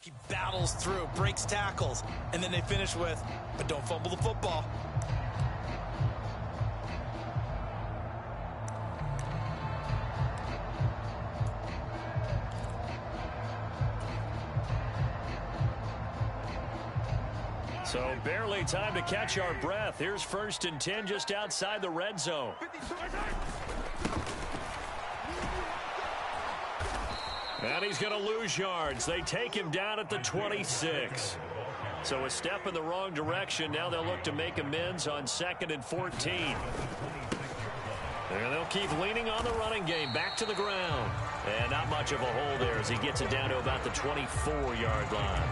He battles through, breaks tackles, and then they finish with, but don't fumble the football. So barely time to catch our breath. Here's 1st and 10 just outside the red zone. And he's going to lose yards. They take him down at the 26. So a step in the wrong direction. Now they'll look to make amends on 2nd and 14. And they'll keep leaning on the running game. Back to the ground. And not much of a hole there as he gets it down to about the 24-yard line.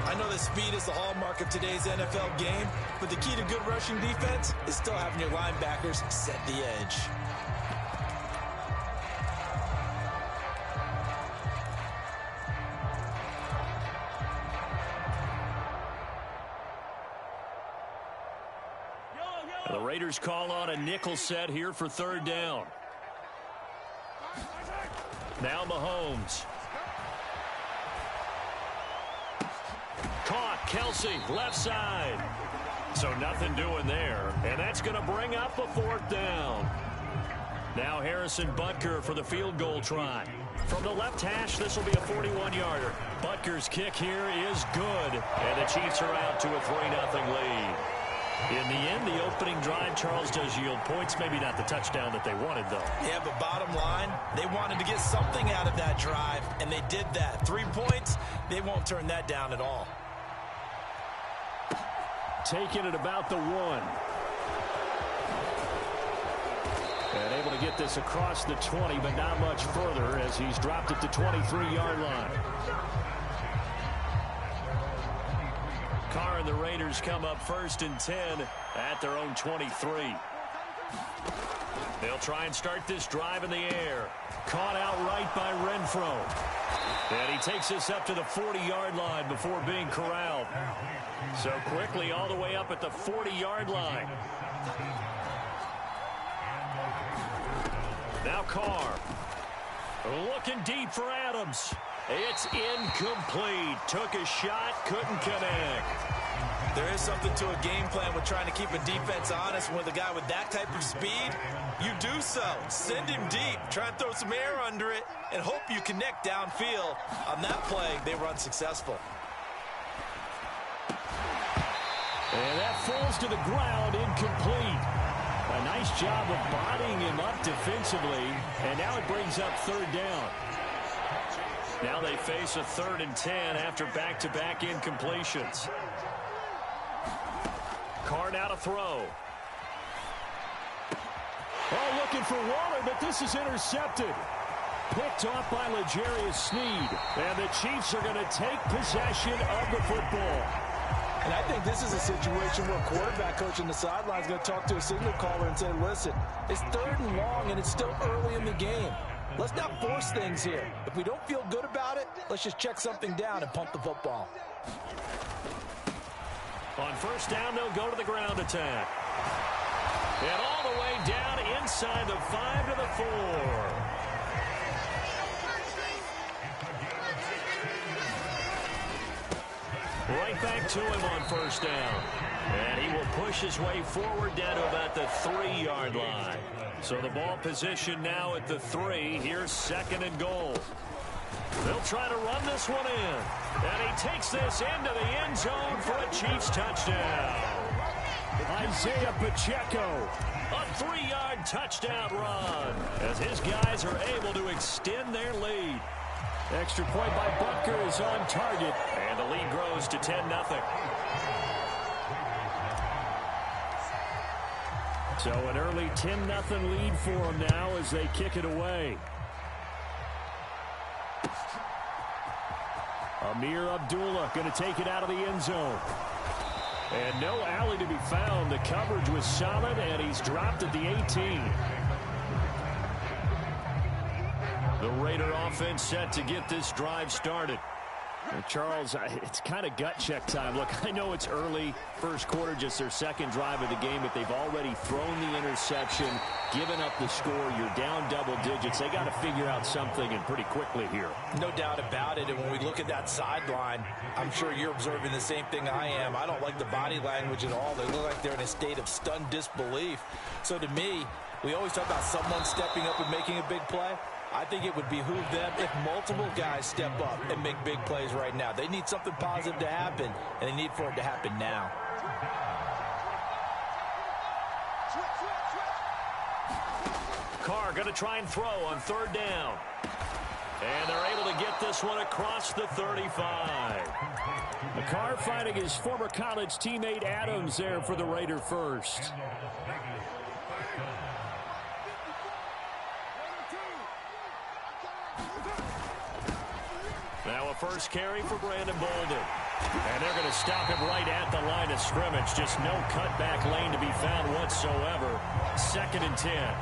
I know that speed is the hallmark of today's NFL game, but the key to good rushing defense is still having your linebackers set the edge. The Raiders call on a nickel set here for 3rd down. Now Mahomes. Caught, Kelsey, left side. So nothing doing there. And that's going to bring up a 4th down. Now Harrison Butker for the field goal try. From the left hash, this will be a 41-yarder. Butker's kick here is good. And the Chiefs are out to a 3-0 lead. In the end, the opening drive, Charles, does yield points. Maybe not the touchdown that they wanted, though. Yeah, but bottom line, they wanted to get something out of that drive, and they did that. 3 points, they won't turn that down at all. Taking it about the 1. And able to get this across the 20, but not much further as he's dropped it to 23-yard line. Carr and the Raiders come up 1st and 10 at their own 23. They'll try and start this drive in the air. Caught outright by Renfro. And he takes this up to the 40-yard line before being corralled. So quickly all the way up at the 40-yard line. Now Carr. Looking deep for Adams. It's incomplete. Took a shot, couldn't connect. There is something to a game plan with trying to keep a defense honest. With a guy with that type of speed, you do so. Send him deep. Try and throw some air under it and hope you connect downfield. On that play, they were unsuccessful. And that falls to the ground, incomplete. A nice job of bodying him up defensively. And now it brings up 3rd down. Now they face a 3rd and 10 after back-to-back incompletions. Carr now to throw. Oh, looking for Waller, but this is intercepted. Picked off by L'Jarius Sneed. And the Chiefs are going to take possession of the football. And I think this is a situation where a quarterback coach on the sideline is going to talk to a signal caller and say, listen, it's 3rd and long and it's still early in the game. Let's not force things here. If we don't feel good about it, let's just check something down and pump the football. On 1st down, they'll go to the ground attack. And all the way down inside the 5 to the 4. Right back to him on 1st down. And he will push his way forward down to about the 3-yard line. So the ball position now at the 3. Here's 2nd and goal. They'll try to run this one in. And he takes this into the end zone for a Chiefs touchdown. Isaiah Pacheco. A 3-yard touchdown run as his guys are able to extend their lead. Extra point by Butker is on target. And the lead grows to 10-0. So an early 10-0 lead for them now as they kick it away. Amir Abdullah going to take it out of the end zone. And no alley to be found. The coverage was solid, and he's dropped at the 18. The Raider offense set to get this drive started. Charles, it's kind of gut check time. Look, I know it's early, first quarter, just their second drive of the game, but they've already thrown the interception, given up the score. You're down double digits. They got to figure out something, and pretty quickly here. No doubt about it. And when we look at that sideline, I'm sure you're observing the same thing I am. I don't like the body language at all. They look like they're in a state of stunned disbelief. So to me, we always talk about someone stepping up and making a big play. I think it would behoove them if multiple guys step up and make big plays right now. They need something positive to happen, and they need for it to happen now. Carr going to try and throw on third down. And they're able to get this one across the 35. Carr finding his former college teammate Adams there for the Raider first. Now a first carry for Brandon Bolden. And they're going to stop him right at the line of scrimmage. Just no cutback lane to be found whatsoever. 2nd and 10.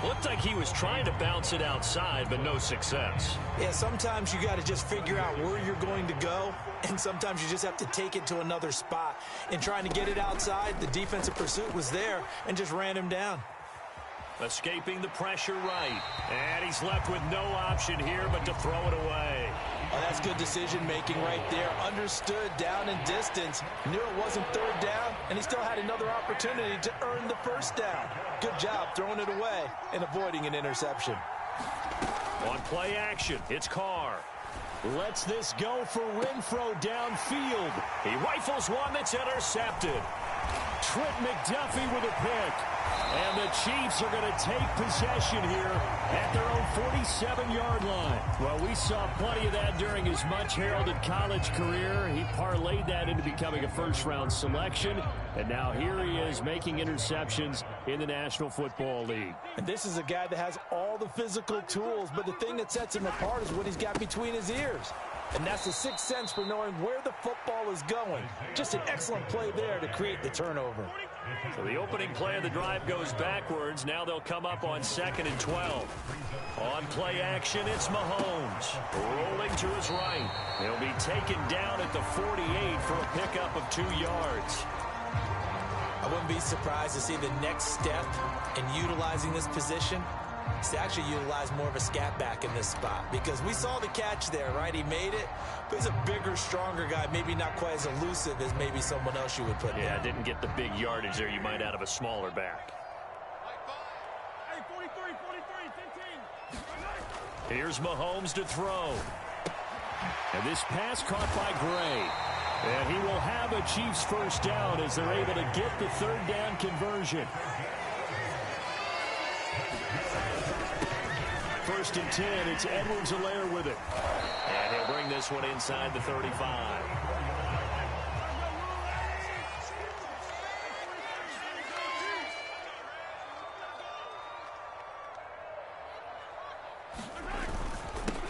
Looked like he was trying to bounce it outside, but no success. Yeah, sometimes you got to just figure out where you're going to go, and sometimes you just have to take it to another spot. In trying to get it outside, the defensive pursuit was there and just ran him down. Escaping the pressure right. And he's left with no option here but to throw it away. Oh, that's good decision-making right there. Understood down and distance. Knew it wasn't third down, and he still had another opportunity to earn the first down. Good job throwing it away and avoiding an interception. On play action, it's Carr. Lets this go for Renfro downfield. He rifles one that's intercepted. Trent McDuffie with a pick. And the Chiefs are going to take possession here at their own 47-yard line. Well, we saw plenty of that during his much-heralded college career. He parlayed that into becoming a first-round selection. And now here he is making interceptions in the National Football League. And this is a guy that has all the physical tools, but the thing that sets him apart is what he's got between his ears. And that's the sixth sense for knowing where the football is going. Just an excellent play there to create the turnover. So the opening play of the drive goes backwards. Now they'll come up on 2nd and 12. On play action, it's Mahomes. Rolling to his right. He'll be taken down at the 48 for a pickup of 2 yards. I wouldn't be surprised to see the next step in utilizing this position is to actually utilize more of a scat back in this spot, because we saw the catch there, right? He made it, but he's a bigger, stronger guy, maybe not quite as elusive as maybe someone else you would put Yeah, there. didn't get the big yardage there you might out of a smaller back. Hey, 43, 15. Here's Mahomes to throw. And this pass caught by Gray. And he will have a Chiefs first down as they're able to get the third down conversion. 1st and 10, it's Edwards-Helaire with it. And he'll bring this one inside the 35.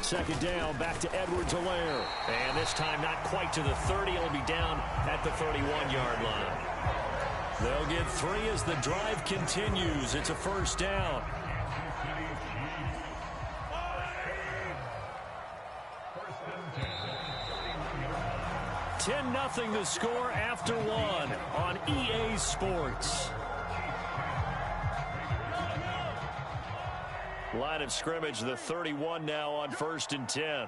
Second down, back to Edwards-Helaire. And this time not quite to the 30. He'll be down at the 31-yard line. They'll get 3 as the drive continues. It's a first down. 10-0 the score after 1 on EA Sports. Line of scrimmage, the 31 now on 1st and 10.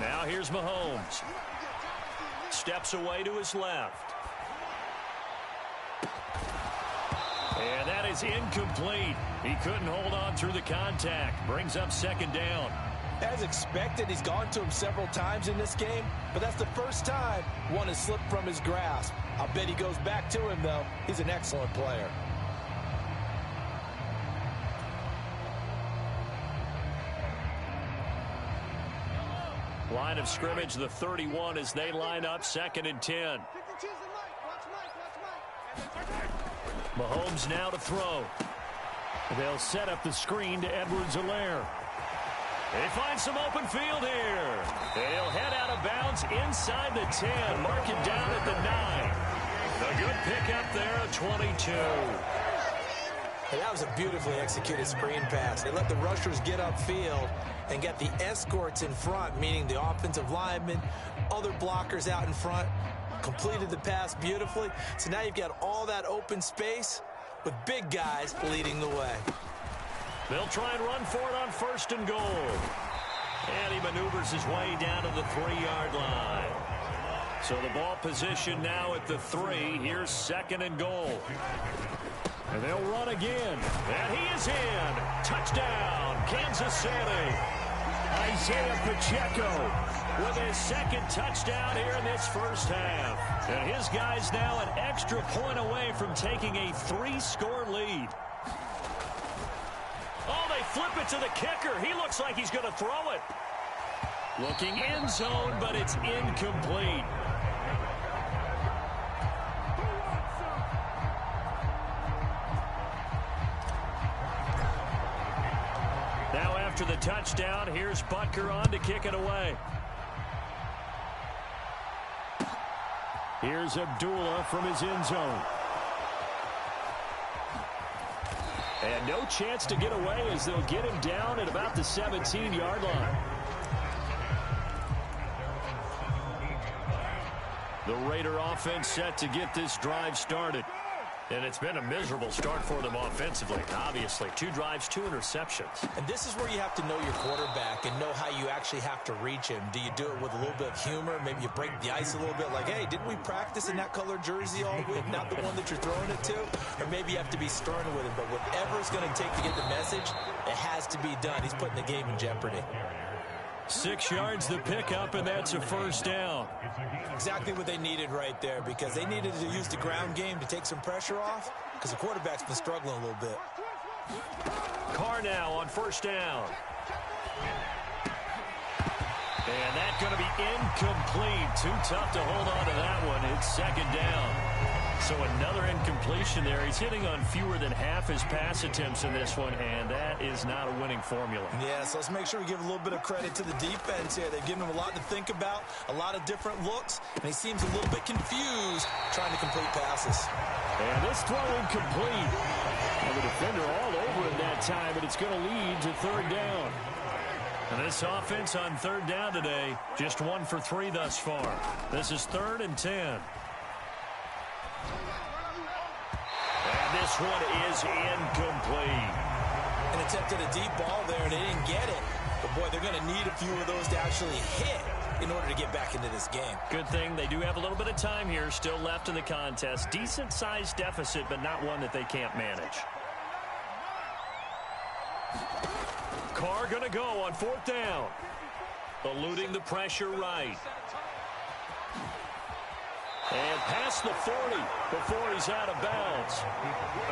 Now here's Mahomes. Steps away to his left. And that is incomplete. He couldn't hold on through the contact. Brings up 2nd down. As expected, he's gone to him several times in this game, but that's the first time one has slipped from his grasp. I'll bet he goes back to him, though. He's an excellent player. Line of scrimmage, the 31 as they line up 2nd and 10. Mahomes now to throw. They'll set up the screen to Edwards-Helaire. They find some open field here. They'll head out of bounds inside the 10. Mark it down at the 9. A good pickup there at 22. And that was a beautifully executed screen pass. They let the rushers get upfield, and get the escorts in front, meaning the offensive linemen, other blockers out in front, completed the pass beautifully. So now you've got all that open space with big guys leading the way. They'll try and run for it on 1st and goal. And he maneuvers his way down to the 3-yard line. So the ball position now at the 3. Here's 2nd and goal. And they'll run again. And he is in. Touchdown, Kansas City. Isaiah Pacheco with his 2nd touchdown here in this first half. And his guy's now an extra point away from taking a 3-score lead. Oh, they flip it to the kicker. He looks like he's going to throw it. Looking end zone, but it's incomplete. Now after the touchdown, here's Butker on to kick it away. Here's Abdullah from his end zone. And no chance to get away as they'll get him down at about the 17-yard line. The Raider offense set to get this drive started. And it's been a miserable start for them offensively, obviously. 2 drives, 2 interceptions. And this is where you have to know your quarterback and know how you actually have to reach him. Do you do it with a little bit of humor? Maybe you break the ice a little bit like, hey, didn't we practice in that color jersey all week? Not the one that you're throwing it to? Or maybe you have to be stern with him. But whatever it's going to take to get the message, it has to be done. He's putting the game in jeopardy. 6 yards the pickup, and that's a 1st down. Exactly what they needed right there, because they needed to use the ground game to take some pressure off, because the quarterback's been struggling a little bit. Carr now on 1st down. And that's going to be incomplete. Too tough to hold on to that one. It's 2nd down. So another incompletion there. He's hitting on fewer than half his pass attempts in this one, and that is not a winning formula. Yeah, so let's make sure we give a little bit of credit to the defense here. They've given him a lot to think about, a lot of different looks, and he seems a little bit confused trying to complete passes. And this throw incomplete. And the defender all over it that time, but it's going to lead to 3rd down. And this offense on 3rd down today, just 1 for 3 thus far. This is 3rd and 10. And this one is incomplete. And attempted a deep ball there, and they didn't get it. But, boy, they're going to need a few of those to actually hit in order to get back into this game. Good thing they do have a little bit of time here still left in the contest. Decent-sized deficit, but not one that they can't manage. Carr going to go on 4th down. Eluding the pressure right. And past the 40 before he's out of bounds.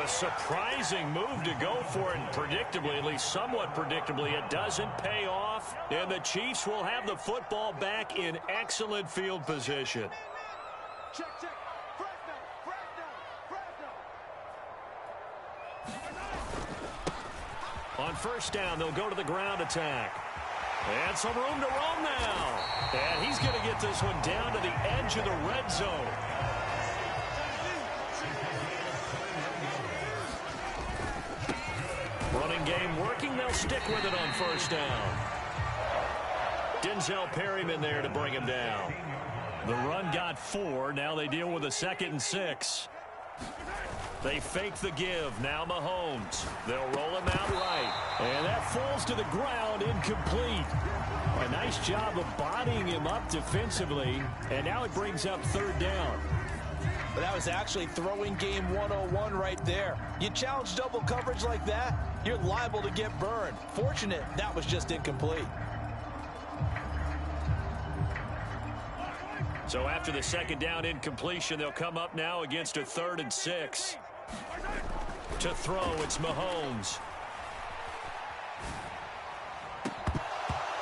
A surprising move to go for it, and predictably, at least somewhat predictably, it doesn't pay off. And the Chiefs will have the football back in excellent field position. Check. On 1st down, they'll go to the ground attack. And some room to roam now. And he's going to get this one down to the edge of the red zone. Running game working. They'll stick with it on 1st down. Denzel Perryman there to bring him down. The run got 4. Now they deal with a 2nd and 6. They fake the give. Now Mahomes. They'll roll him out right. And that falls to the ground, incomplete. A nice job of bodying him up defensively. And now it brings up 3rd down. But that was actually throwing game 101 right there. You challenge double coverage like that, you're liable to get burned. Fortunate that was just incomplete. So after the 2nd down incompletion, they'll come up now against a 3rd and 6. To throw, it's Mahomes.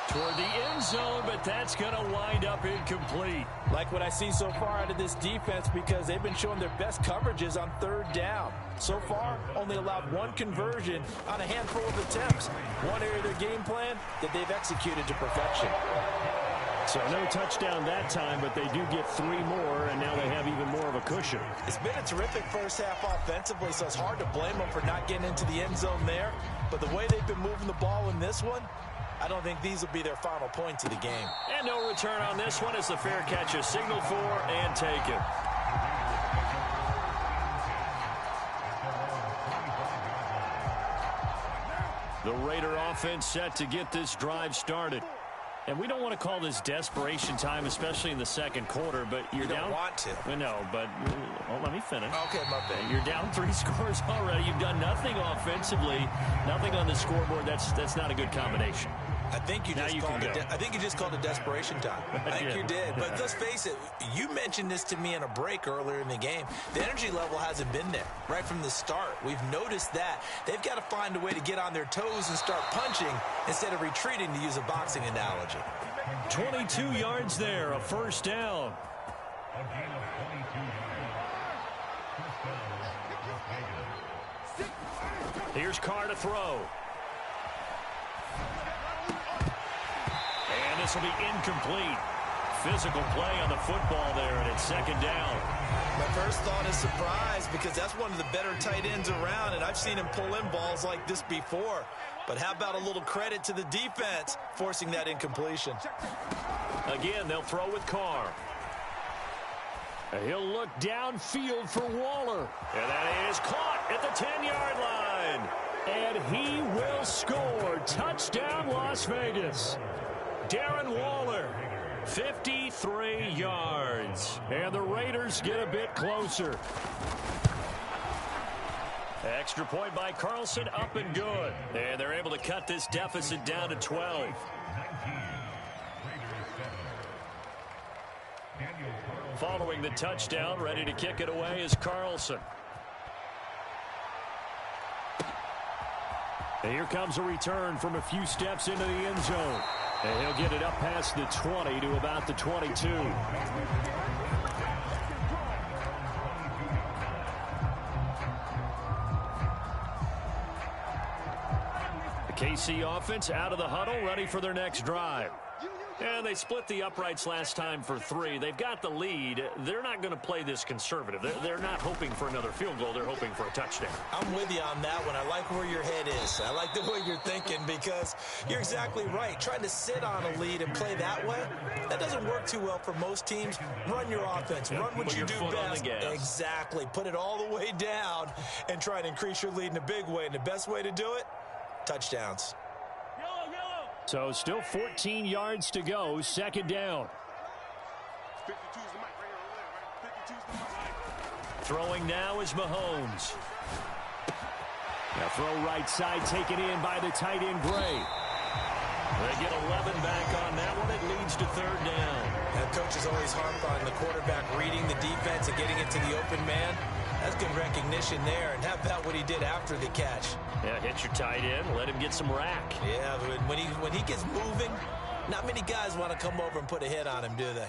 Toward the end zone, but that's going to wind up incomplete. Like what I see so far out of this defense, because they've been showing their best coverages on 3rd down. So far, only allowed 1 conversion on a handful of attempts. One area of their game plan that they've executed to perfection. So no touchdown that time, but they do get 3 more, and now they have even more of a cushion. It's been a terrific first half offensively, so it's hard to blame them for not getting into the end zone there. But the way they've been moving the ball in this one, I don't think these will be their final points of the game. And no return on this one as the fair catch is signaled for and taken. The Raider offense set to get this drive started. And we don't want to call this desperation time, especially in the second quarter, but you're down. You don't want to. No, but let me finish. Okay, my bad. You're down 3 scores already. You've done nothing offensively, nothing on the scoreboard. That's not a good combination. I think you just called it desperation time. I think you did. But let's face it, you mentioned this to me in a break earlier in the game. The energy level hasn't been there right from the start. We've noticed that. They've got to find a way to get on their toes and start punching instead of retreating, to use a boxing analogy. 22 yards there, a first down. Here's Carr to throw. And this will be incomplete. Physical play on the football there, and it's second down. My first thought is surprise, because that's one of the better tight ends around, and I've seen him pull in balls like this before. But how about a little credit to the defense forcing that incompletion? Again, they'll throw with Carr. He'll look downfield for Waller. And that is caught at the 10-yard line. And he will score. Touchdown, Las Vegas. Darren Waller, 53 yards. And the Raiders get a bit closer. Extra point by Carlson, up and good. And they're able to cut this deficit down to 12. Following the touchdown, ready to kick it away is Carlson. And here comes a return from a few steps into the end zone. And he'll get it up past the 20 to about the 22. The KC offense out of the huddle, ready for their next drive. And they split the uprights last time for 3. They've got the lead. They're not going to play this conservative. They're not hoping for another field goal. They're hoping for a touchdown. I'm with you on that one. I like where your head is. I like the way you're thinking, because you're exactly right. Trying to sit on a lead and play that way, that doesn't work too well for most teams. Run your offense. Run what you do best. Exactly. Put it all the way down and try to increase your lead in a big way. And the best way to do it, touchdowns. So still 14 yards to go, second down. Throwing now is Mahomes. Now throw right side, taken in by the tight end Gray. They get 11 back on that one. It leads to third down. That coach is always harped on the quarterback reading the defense and getting it to the open man. That's good recognition there. And how about what he did after the catch? Yeah, hit your tight end, let him get some rack. Yeah, when he gets moving, not many guys want to come over and put a hit on him, do they?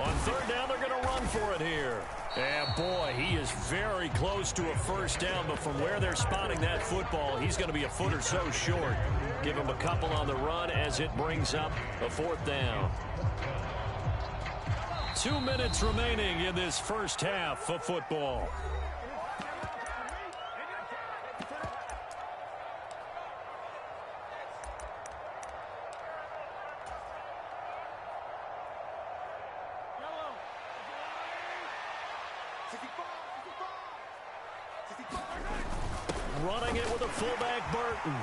On third down, they're going to run for it here. And boy, he is very close to a first down, but from where they're spotting that football, he's going to be a foot or so short. Give him a couple on the run as it brings up a fourth down. 2 minutes remaining in this first half of football. Running it with a fullback, Burton.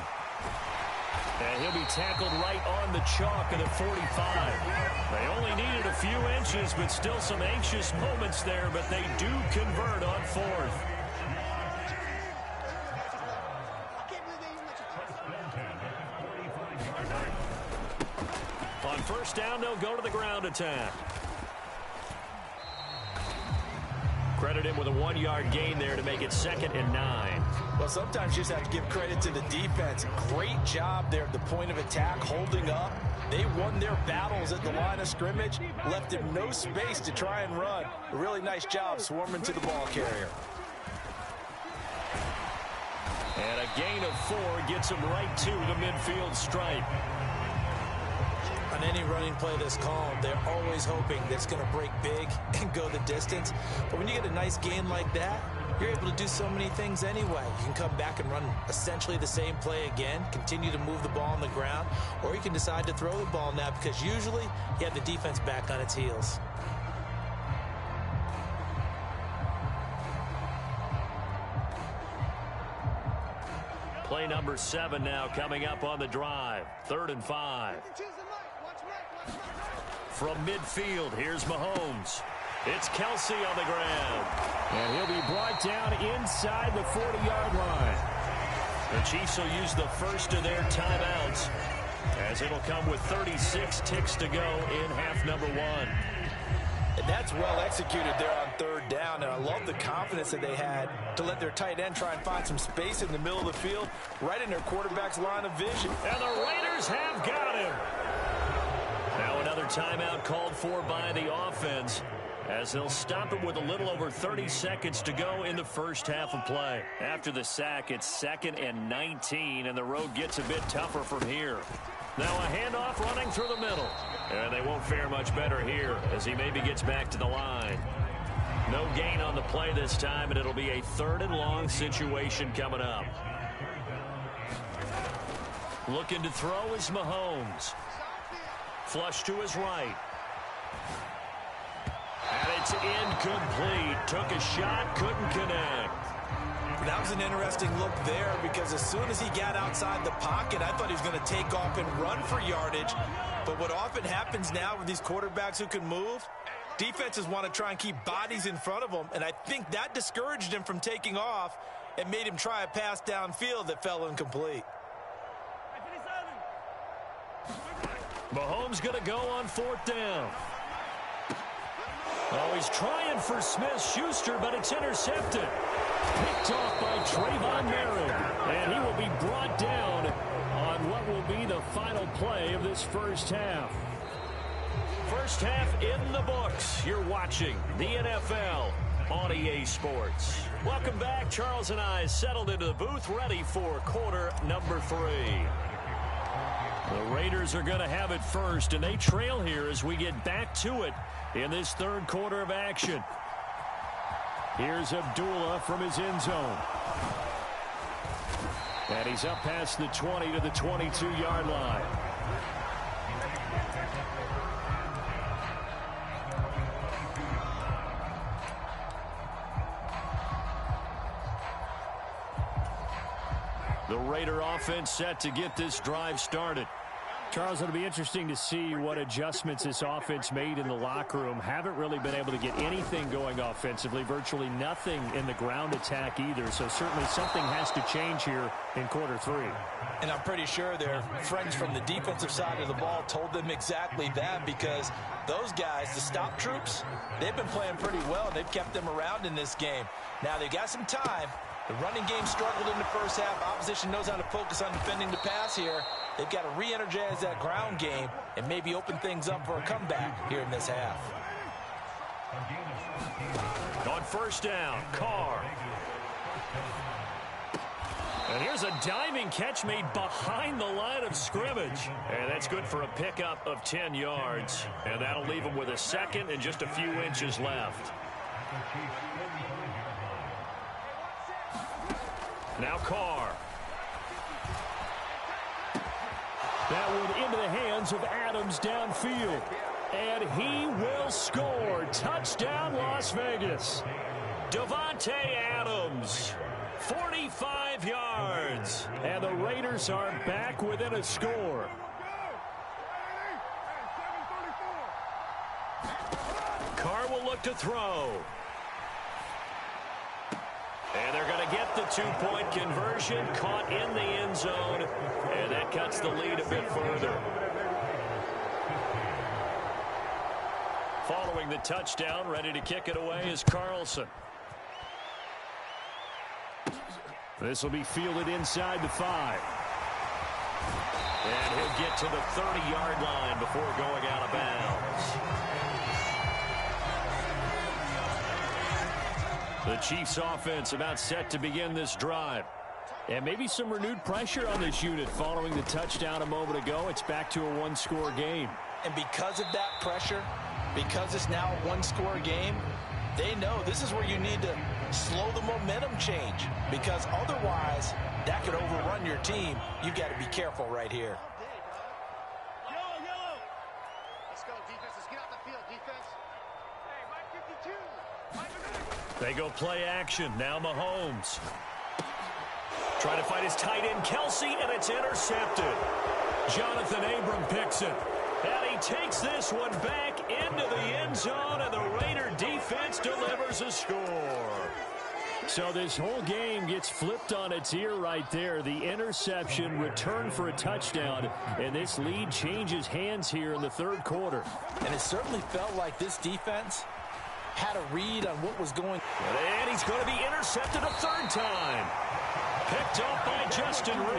And he'll be tackled right on the chalk at the 45. They only needed a few inches, but still some anxious moments there, but they do convert on fourth. On first down, they'll go to the ground attack. Credit him with a 1-yard gain there to make it 2nd and 9. Well, sometimes you just have to give credit to the defense. Great job there at the point of attack, holding up. They won their battles at the line of scrimmage, left him no space to try and run. A really nice job swarming to the ball carrier. And a gain of 4 gets him right to the midfield stripe. On any running play that's called, they're always hoping that it's going to break big and go the distance. But when you get a nice gain like that, you're able to do so many things anyway. You can come back and run essentially the same play again, continue to move the ball on the ground, or you can decide to throw the ball now because usually you have the defense back on its heels. Play number 7 now coming up on the drive. 3rd and 5. From midfield, here's Mahomes. It's Kelsey on the ground. And he'll be brought down inside the 40-yard line. The Chiefs will use the first of their timeouts as it'll come with 36 ticks to go in half number 1. And that's well executed there on 3rd down, and I love the confidence that they had to let their tight end try and find some space in the middle of the field, right in their quarterback's line of vision. And the Raiders have got him. Now another timeout called for by the offense as they'll stop it with a little over 30 seconds to go in the first half of play. After the sack, it's 2nd and 19, and the road gets a bit tougher from here. Now a handoff running through the middle. And they won't fare much better here as he maybe gets back to the line. No gain on the play this time, and it'll be a 3rd and long situation coming up. Looking to throw is Mahomes. Flush to his right. And it's incomplete. Took a shot, couldn't connect. That was an interesting look there because as soon as he got outside the pocket, I thought he was going to take off and run for yardage. But what often happens now with these quarterbacks who can move, defenses want to try and keep bodies in front of them, and I think that discouraged him from taking off and made him try a pass downfield that fell incomplete. Mahomes going to go on 4th down. Oh, he's trying for Smith-Schuster, but it's intercepted. Picked off by Trayvon Merritt. And he will be brought down on what will be the final play of this first half. First half in the books. You're watching the NFL on EA Sports. Welcome back. Charles and I settled into the booth, ready for quarter number 3. The Raiders are going to have it first, and they trail here as we get back to it in this 3rd quarter of action. Here's Abdullah from his end zone. And he's up past the 20 to the 22-yard line. The Raider offense set to get this drive started. Charles, it'll be interesting to see what adjustments this offense made in the locker room. Haven't really been able to get anything going offensively, virtually nothing in the ground attack either. So certainly something has to change here in quarter 3. And I'm pretty sure their friends from the defensive side of the ball told them exactly that because those guys, the stop troops, they've been playing pretty well. They've kept them around in this game. Now they've got some time. The running game struggled in the first half. Opposition knows how to focus on defending the pass here. They've got to re-energize that ground game and maybe open things up for a comeback here in this half. On 1st down, Carr. And here's a diving catch made behind the line of scrimmage. And that's good for a pickup of 10 yards. And that'll leave him with a 2nd and just a few inches left. Now Carr. That one into the hands of Adams downfield. And he will score. Touchdown, Las Vegas. Davante Adams, 45 yards. And the Raiders are back within a score. Carr will look to throw. And they're going to get the 2-point conversion, caught in the end zone, and that cuts the lead a bit further. Following the touchdown, ready to kick it away is Carlson. This will be fielded inside the 5. And he'll get to the 30-yard line before going out of bounds. The Chiefs offense about set to begin this drive. And maybe some renewed pressure on this unit following the touchdown a moment ago. It's back to a 1-score game. And because of that pressure, because it's now a 1-score game, they know this is where you need to slow the momentum change, because otherwise that could overrun your team. You've got to be careful right here. Yellow. Let's go, defense. Let's get out the field, defense. Hey, Mike 52. They go play action. Now Mahomes. Trying to fight his tight end, Kelsey, and it's intercepted. Jonathan Abram picks it. And he takes this one back into the end zone, and the Raider defense delivers a score. So this whole game gets flipped on its ear right there. The interception, return for a touchdown, and this lead changes hands here in the third quarter. And it certainly felt like this defense had a read on what was going on. And he's going to be intercepted a third time. Picked up by Justin Reed.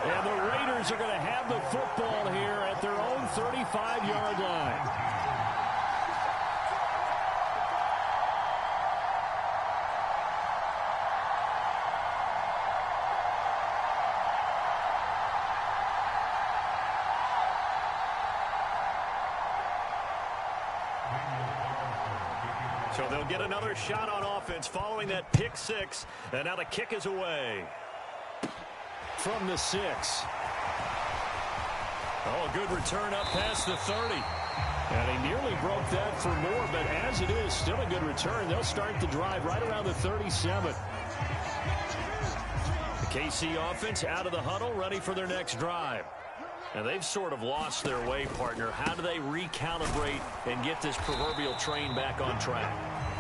And the Raiders are going to have the football here at their own 35-yard line. So they'll get another shot on offense following that pick six. And now the kick is away. From the 6. Oh, good return up past the 30. And he nearly broke that for more, but as it is, still a good return. They'll start the drive right around the 37. The KC offense out of the huddle, ready for their next drive. And they've sort of lost their way, partner. How do they recalibrate and get this proverbial train back on track?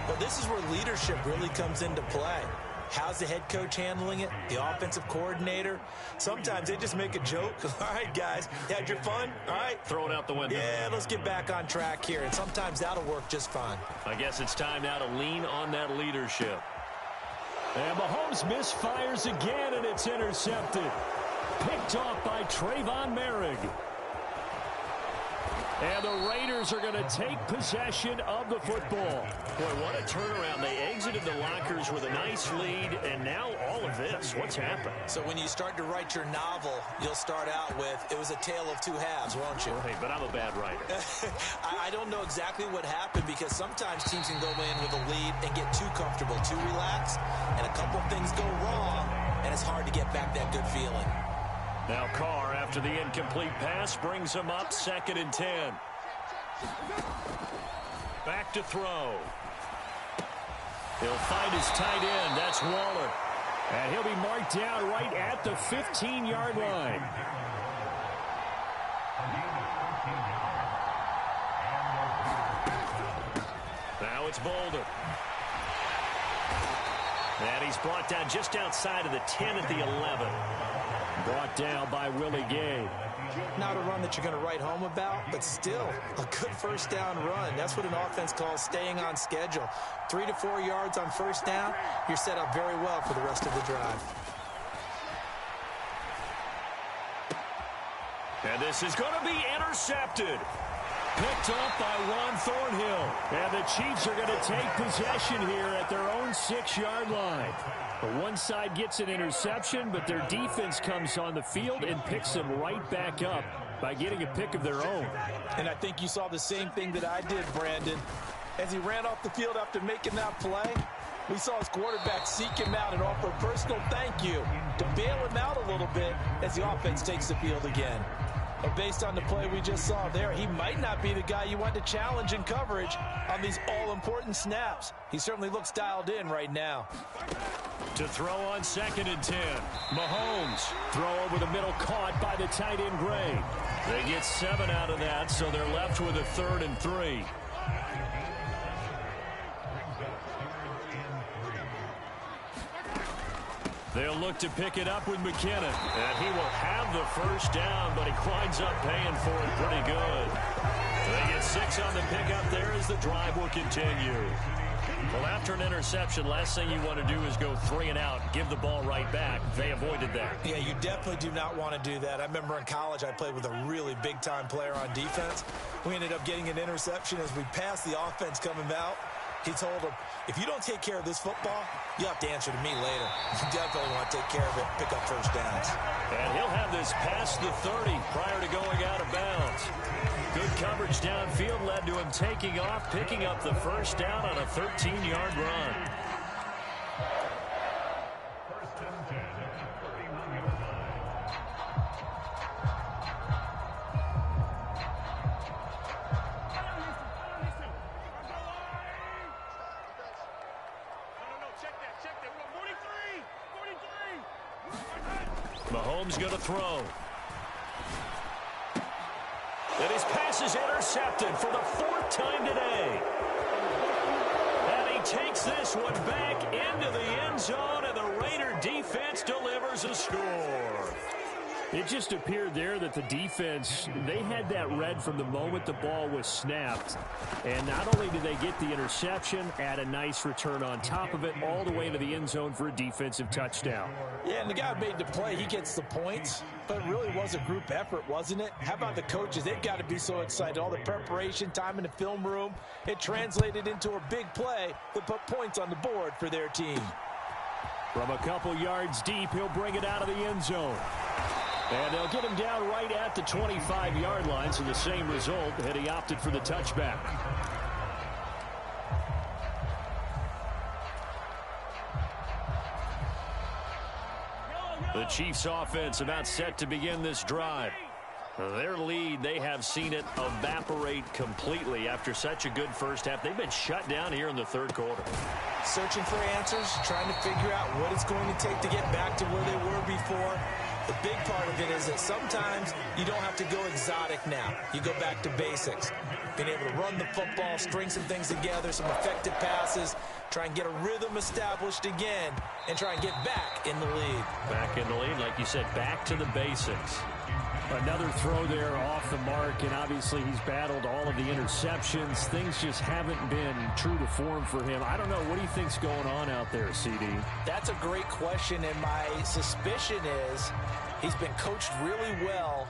Well, this is where leadership really comes into play. How's the head coach handling it? The offensive coordinator? Sometimes they just make a joke. All right, guys, you had your fun? All right. Throw it out the window. Yeah, let's get back on track here. And sometimes that'll work just fine. I guess it's time now to lean on that leadership. And Mahomes misfires again, and it's intercepted. Picked off by Trayvon Merrick. And the Raiders are going to take possession of the football. Boy, what a turnaround. They exited the lockers with a nice lead, and now all of this. What's happened? So when you start to write your novel, you'll start out with, it was a tale of two halves, won't you? Right, but I'm a bad writer. I don't know exactly what happened, because sometimes teams can go in with a lead and get too comfortable, too relaxed, and a couple of things go wrong, and it's hard to get back that good feeling. Now Carr, after the incomplete pass, brings him up 2nd and 10. Back to throw. He'll find his tight end. That's Waller. And he'll be marked down right at the 15-yard line. Now it's Boulder. And he's brought down just outside of the 10 at the 11. Brought down by Willie Gay. Not a run that you're going to write home about, but still a good first down run. That's what an offense calls staying on schedule. 3 to 4 yards on first down, you're set up very well for the rest of the drive. And this is going to be intercepted. Picked off by Juan Thornhill. And the Chiefs are going to take possession here at their own 6-yard line. The one side gets an interception, but their defense comes on the field and picks them right back up by getting a pick of their own. And I think you saw the same thing that I did, Brandon. As he ran off the field after making that play, we saw his quarterback seek him out and offer a personal thank you to bail him out a little bit as the offense takes the field again. But based on the play we just saw there, he might not be the guy you want to challenge in coverage on these all-important snaps. He certainly looks dialed in right now. To throw on 2nd and 10. Mahomes. Throw over the middle, caught by the tight end Gray. They get 7 out of that, so they're left with a 3rd and 3. They'll look to pick it up with McKinnon. And he will have the first down, but he winds up paying for it pretty good. They get 6 on the pickup there as the drive will continue. Well, after an interception, last thing you want to do is go 3 and out, give the ball right back. They avoided that. Yeah, you definitely do not want to do that. I remember in college I played with a really big-time player on defense. We ended up getting an interception as we passed the offense coming out. He told him, if you don't take care of this football, you'll have to answer to me later. You definitely want to take care of it, pick up first downs. And he'll have this past the 30 prior to going out of bounds. Good coverage downfield led to him taking off, picking up the first down on a 13-yard run. Mahomes going to throw. And his pass is intercepted for the 4th time today. And he takes this one back into the end zone, and the Raider defense delivers a score. It just appeared there that the defense, they had that read from the moment the ball was snapped. And not only did they get the interception, add a nice return on top of it, all the way into the end zone for a defensive touchdown. Yeah, and the guy who made the play, he gets the points. But it really was a group effort, wasn't it? How about the coaches? They've got to be so excited. All the preparation, time in the film room, it translated into a big play that put points on the board for their team. From a couple yards deep, he'll bring it out of the end zone. And they'll get him down right at the 25-yard line, so the same result, and he opted for the touchback. The Chiefs offense about set to begin this drive. Their lead, they have seen it evaporate completely after such a good first half. They've been shut down here in the third quarter. Searching for answers, trying to figure out what it's going to take to get back to where they were before. The big part of it is that sometimes you don't have to go exotic now. You go back to basics. Being able to run the football, string some things together, some effective passes, try and get a rhythm established again, and try and get back in the lead. Back in the lead, like you said, back to the basics. Another throw there off the mark, and obviously he's battled all of the interceptions. Things just haven't been true to form for him. I don't know. What do you think's going on out there, CD? That's a great question, and my suspicion is he's been coached really well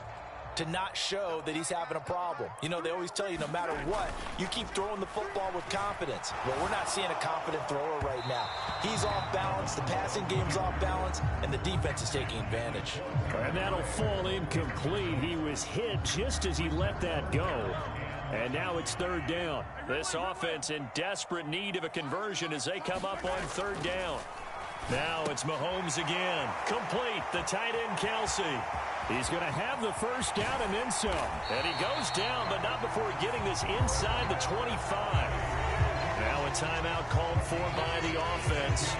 to not show that he's having a problem. You know, they always tell you no matter what, you keep throwing the football with confidence. Well, we're not seeing a confident thrower right now. He's off balance, the passing game's off balance, and the defense is taking advantage. And that'll fall incomplete. He was hit just as he let that go. And now it's third down. This offense in desperate need of a conversion as they come up on third down. Now it's Mahomes again. Complete, the tight end Kelsey. He's going to have the first down and then some. And he goes down, but not before getting this inside the 25. Now a timeout called for by the offense.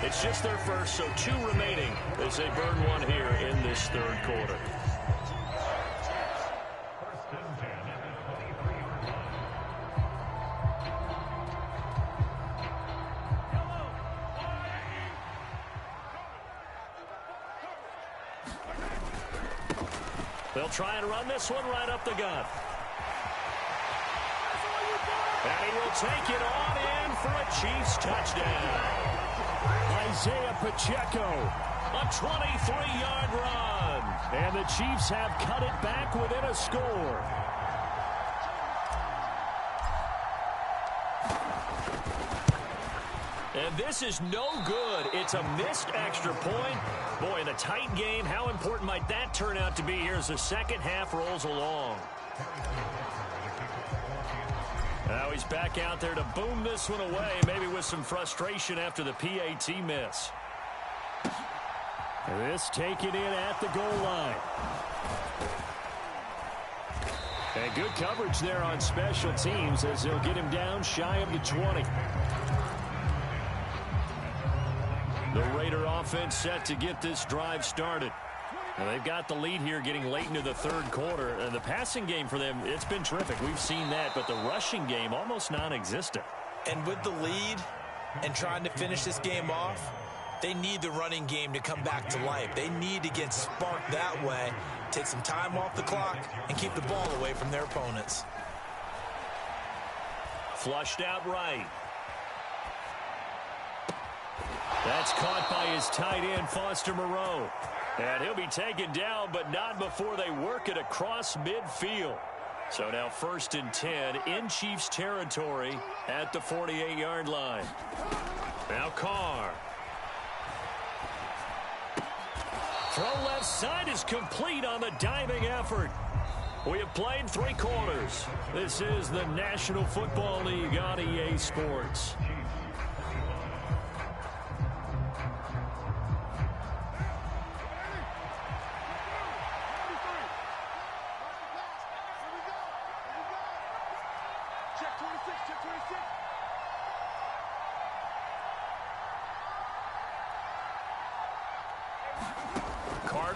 It's just their first, so 2 remaining as they burn one here in this third quarter. They'll try and run this one right up the gut. And he will take it on in for a Chiefs touchdown. Isaiah Pacheco. A 23-yard run. And the Chiefs have cut it back within a score. And this is no good. It's a missed extra point. Boy, in a tight game, how important might that turn out to be here as the second half rolls along? Now he's back out there to boom this one away, maybe with some frustration after the PAT miss. This taken in at the goal line. And good coverage there on special teams as they'll get him down shy of the 20. The Raider offense set to get this drive started. Now they've got the lead here getting late into the third quarter. And the passing game for them, it's been terrific. We've seen that, but the rushing game almost non-existent. And with the lead and trying to finish this game off, they need the running game to come back to life. They need to get sparked that way, take some time off the clock, and keep the ball away from their opponents. Flushed out right. That's caught by his tight end, Foster Moreau. And he'll be taken down, but not before they work it across midfield. So now 1st and 10 in Chiefs territory at the 48-yard line. Now Carr. Throw left side is complete on the diving effort. We have played 3 quarters. This is the National Football League on EA Sports.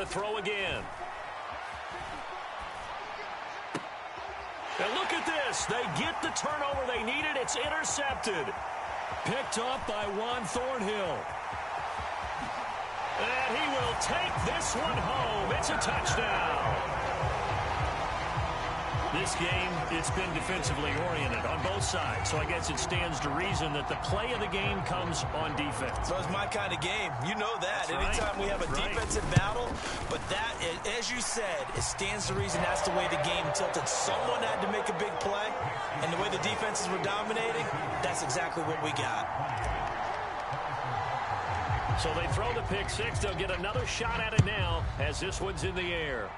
to throw again. And look at this. They get the turnover they needed. It's intercepted. Picked off by Juan Thornhill. And he will take this one home. It's a touchdown. This game, it's been defensively oriented on both sides. So I guess it stands to reason that the play of the game comes on defense. So it's my kind of game. You know that. That's Anytime we have a defensive battle, but that, as you said, it stands to reason that's the way the game tilted. Someone had to make a big play, and the way the defenses were dominating, that's exactly what we got. So they throw the pick six. They'll get another shot at it now as this one's in the air.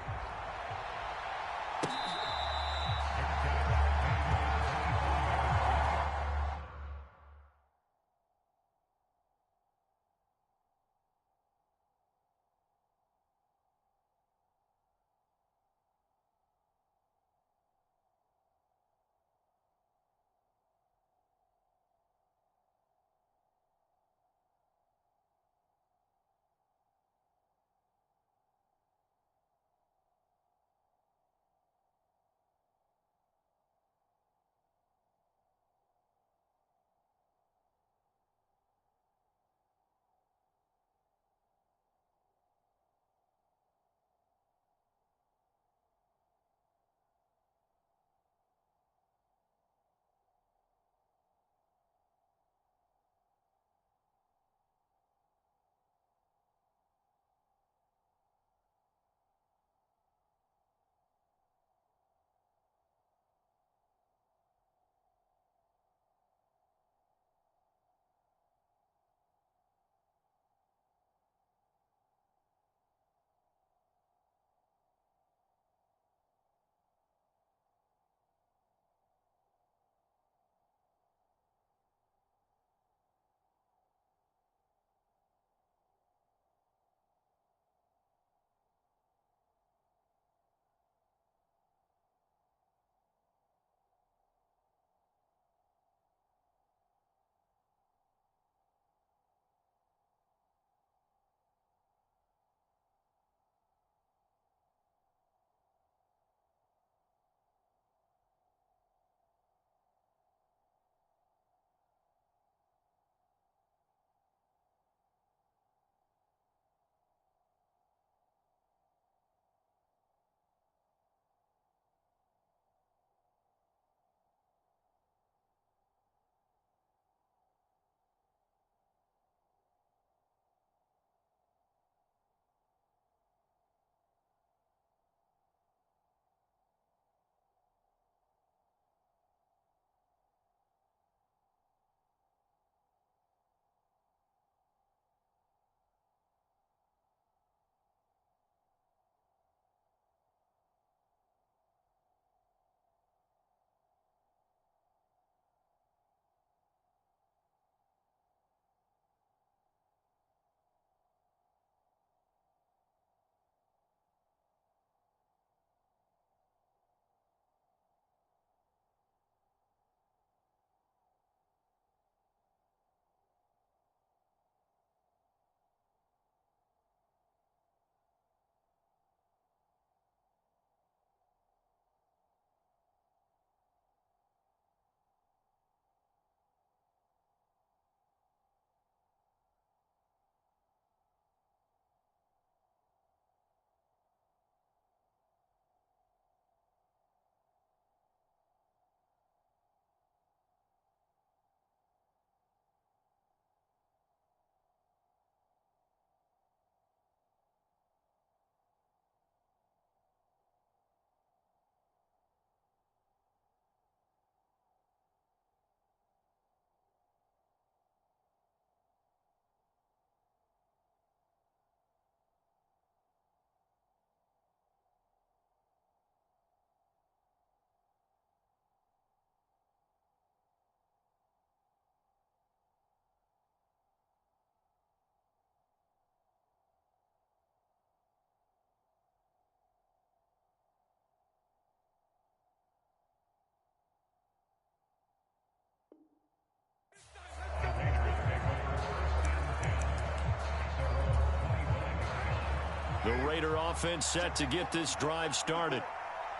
The Raider offense set to get this drive started.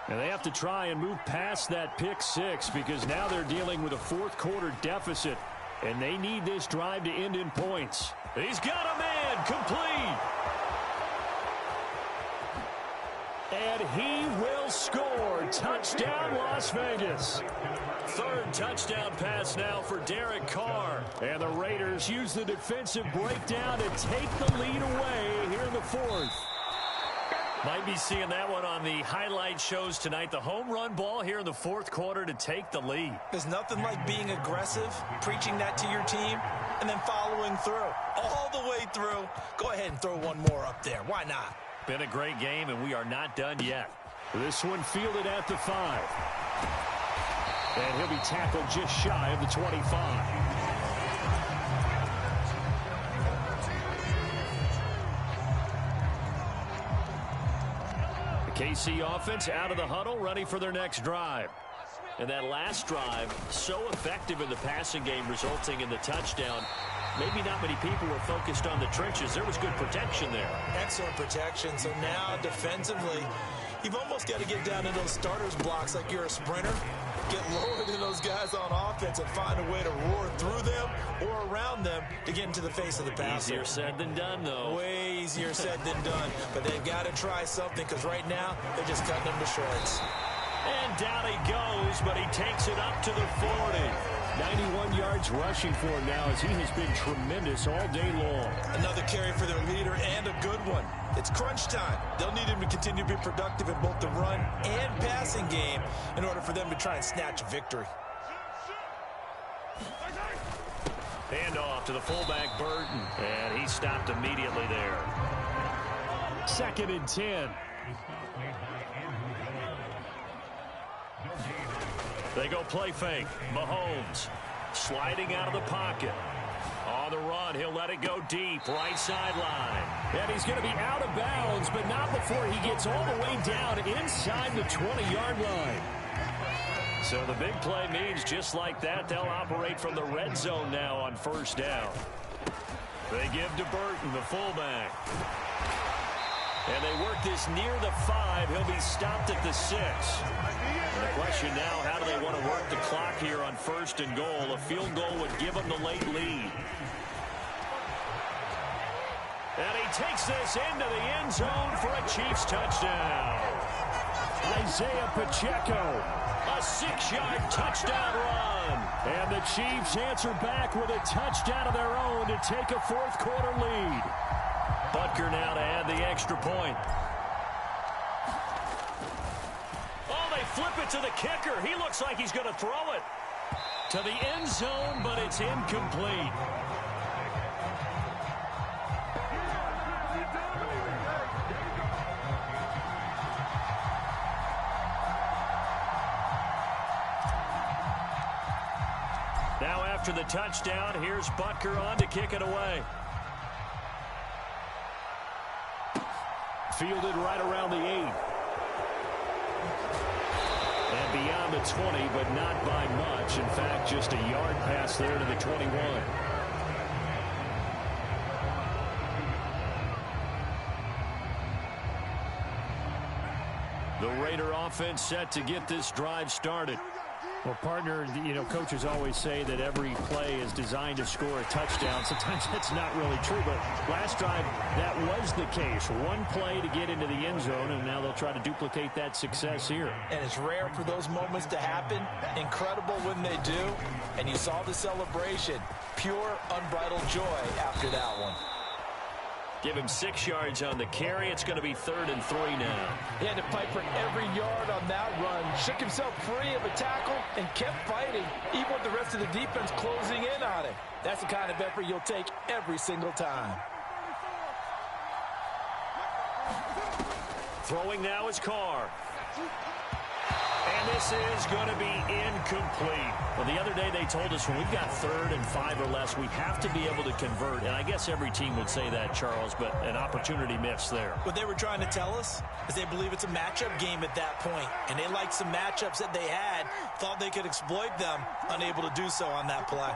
And they have to try and move past that pick six because now they're dealing with a fourth quarter deficit. And they need this drive to end in points. He's got a man complete. And he will score. Touchdown, Las Vegas. Third touchdown pass now for Derek Carr. And the Raiders use the defensive breakdown to take the lead away here in the fourth. Might be seeing that one on the highlight shows tonight. The home run ball here in the fourth quarter to take the lead. There's nothing like being aggressive, preaching that to your team, and then following through. All the way through. Go ahead and throw one more up there. Why not? Been a great game, and we are not done yet. This one fielded at the 5. And he'll be tackled just shy of the 25. KC offense out of the huddle, ready for their next drive. And that last drive, so effective in the passing game, resulting in the touchdown. Maybe not many people were focused on the trenches. There was good protection there. Excellent protection. So now, defensively, you've almost got to get down in those starters blocks like you're a sprinter. Get lower than those guys on offense and find a way to roar through them or around them to get into the face of the passer. Easier said than done, though. Way easier said than done. But they've got to try something because right now they're just cutting them to shreds. And down he goes, but he takes it up to the 40. 91 yards rushing for him now as he has been tremendous all day long. Another carry for their leader and a good one. It's crunch time. They'll need him to continue to be productive in both the run and passing game in order for them to try and snatch a victory. Hand off to the fullback, Burton. And he stopped immediately there. 2nd and 10. They go play fake. Mahomes sliding out of the pocket. On the run, he'll let it go deep, right sideline. And he's going to be out of bounds, but not before he gets all the way down inside the 20-yard line. So the big play means just like that, they'll operate from the red zone now on first down. They give to Burton, the fullback. And they work this near the 5. He'll be stopped at the 6. And the question now, how do they want to work the clock here on 1st and goal? A field goal would give them the late lead. And he takes this into the end zone for a Chiefs touchdown. Isaiah Pacheco. A 6-yard touchdown run. And the Chiefs answer back with a touchdown of their own to take a fourth quarter lead. Butker now to add the extra point. Oh, they flip it to the kicker. He looks like he's going to throw it to the end zone, but it's incomplete. Now after the touchdown, here's Butker on to kick it away. Fielded right around the 8. And beyond the 20, but not by much. In fact, just a yard pass there to the 21. The Raider offense set to get this drive started. Well, partner, you know, coaches always say that every play is designed to score a touchdown. Sometimes that's not really true, but last drive, that was the case. One play to get into the end zone, and now they'll try to duplicate that success here. And it's rare for those moments to happen. Incredible when they do. And you saw the celebration. Pure, unbridled joy after that one. Give him 6 yards on the carry. It's going to be 3rd and 3 now. He had to fight for every yard on that run. Shook himself free of a tackle and kept fighting, even with the rest of the defense closing in on him. That's the kind of effort you'll take every single time. Throwing now is Carr. And this is going to be incomplete. Well, the other day they told us when we've got 3rd and 5 or less, we have to be able to convert. And I guess every team would say that, Charles, but an opportunity missed there. What they were trying to tell us is they believe it's a matchup game at that point. And they liked some matchups that they had, thought they could exploit them, unable to do so on that play.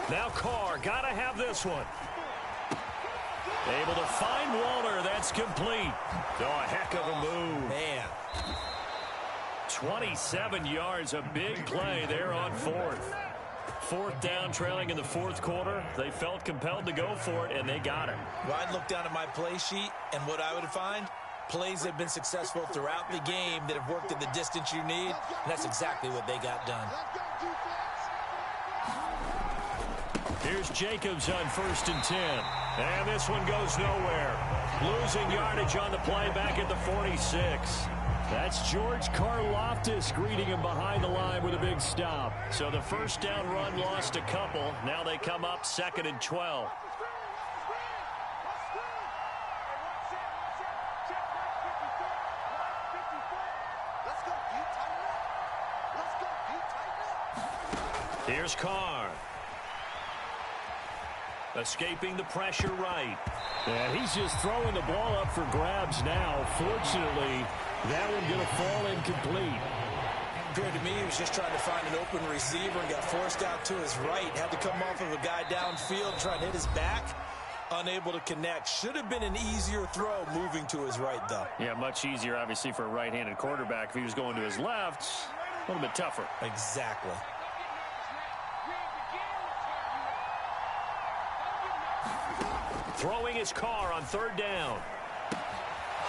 Now Carr, got to have this one. Able to find Waller. That's complete. Oh, a heck of a move. Man. 27 yards, a big play there on fourth. Fourth down, trailing in the fourth quarter. They felt compelled to go for it, and they got it. Well, I'd look down at my play sheet, and what I would find, plays that have been successful throughout the game that have worked at the distance you need, and that's exactly what they got done. Here's Jacobs on 1st and 10. And this one goes nowhere. Losing yardage on the play back at the 46. That's George Karlaftis greeting him behind the line with a big stop. So the first down run lost a couple. Now they come up 2nd and 12. Here's Carr. Escaping the pressure right. And he's just throwing the ball up for grabs now. Fortunately, that one going to fall incomplete. Appeared to me he was just trying to find an open receiver and got forced out to his right. Had to come off of a guy downfield, trying to hit his back. Unable to connect. Should have been an easier throw moving to his right, though. Yeah, much easier, obviously, for a right-handed quarterback. If he was going to his left, a little bit tougher. Exactly. Throwing his Carr on 3rd down.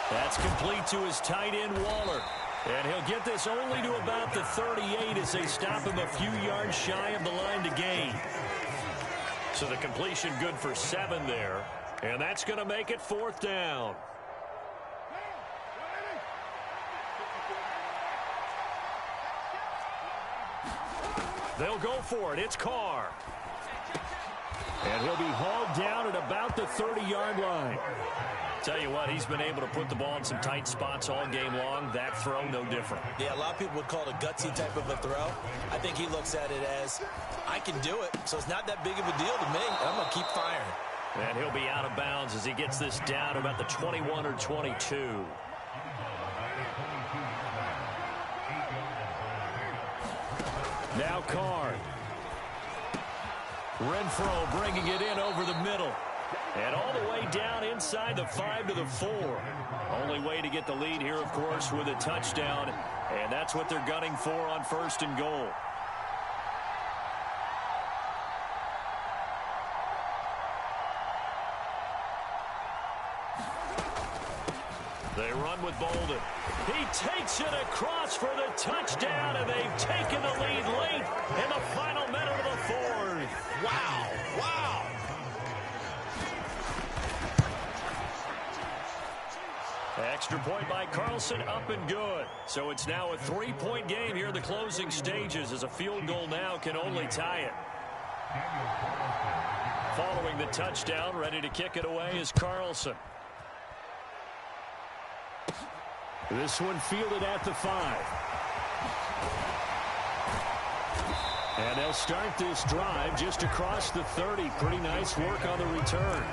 That's complete to his tight end, Waller. And he'll get this only to about the 38 as they stop him a few yards shy of the line to gain. So the completion good for 7 there. And that's going to make it 4th down. They'll go for it. It's Carr. And he'll be hauled down at about the 30-yard line. Tell you what, he's been able to put the ball in some tight spots all game long. That throw, no different. Yeah, a lot of people would call it a gutsy type of a throw. I think he looks at it as, I can do it, so it's not that big of a deal to me. I'm going to keep firing. And he'll be out of bounds as he gets this down about the 21 or 22. Now Carr. Renfro bringing it in over the middle. And all the way down inside the 5 to the 4. Only way to get the lead here, of course, with a touchdown. And that's what they're gunning for on 1st and goal. They run with Bolden. He takes it across for the touchdown, and they've taken the lead late in the final minute of the 4th. Wow, wow. Extra point by Carlson, up and good. So it's now a 3-point game here in the closing stages, as a field goal now can only tie it. Following the touchdown, ready to kick it away is Carlson. This one fielded at the 5. And they'll start this drive just across the 30. Pretty nice work on the return.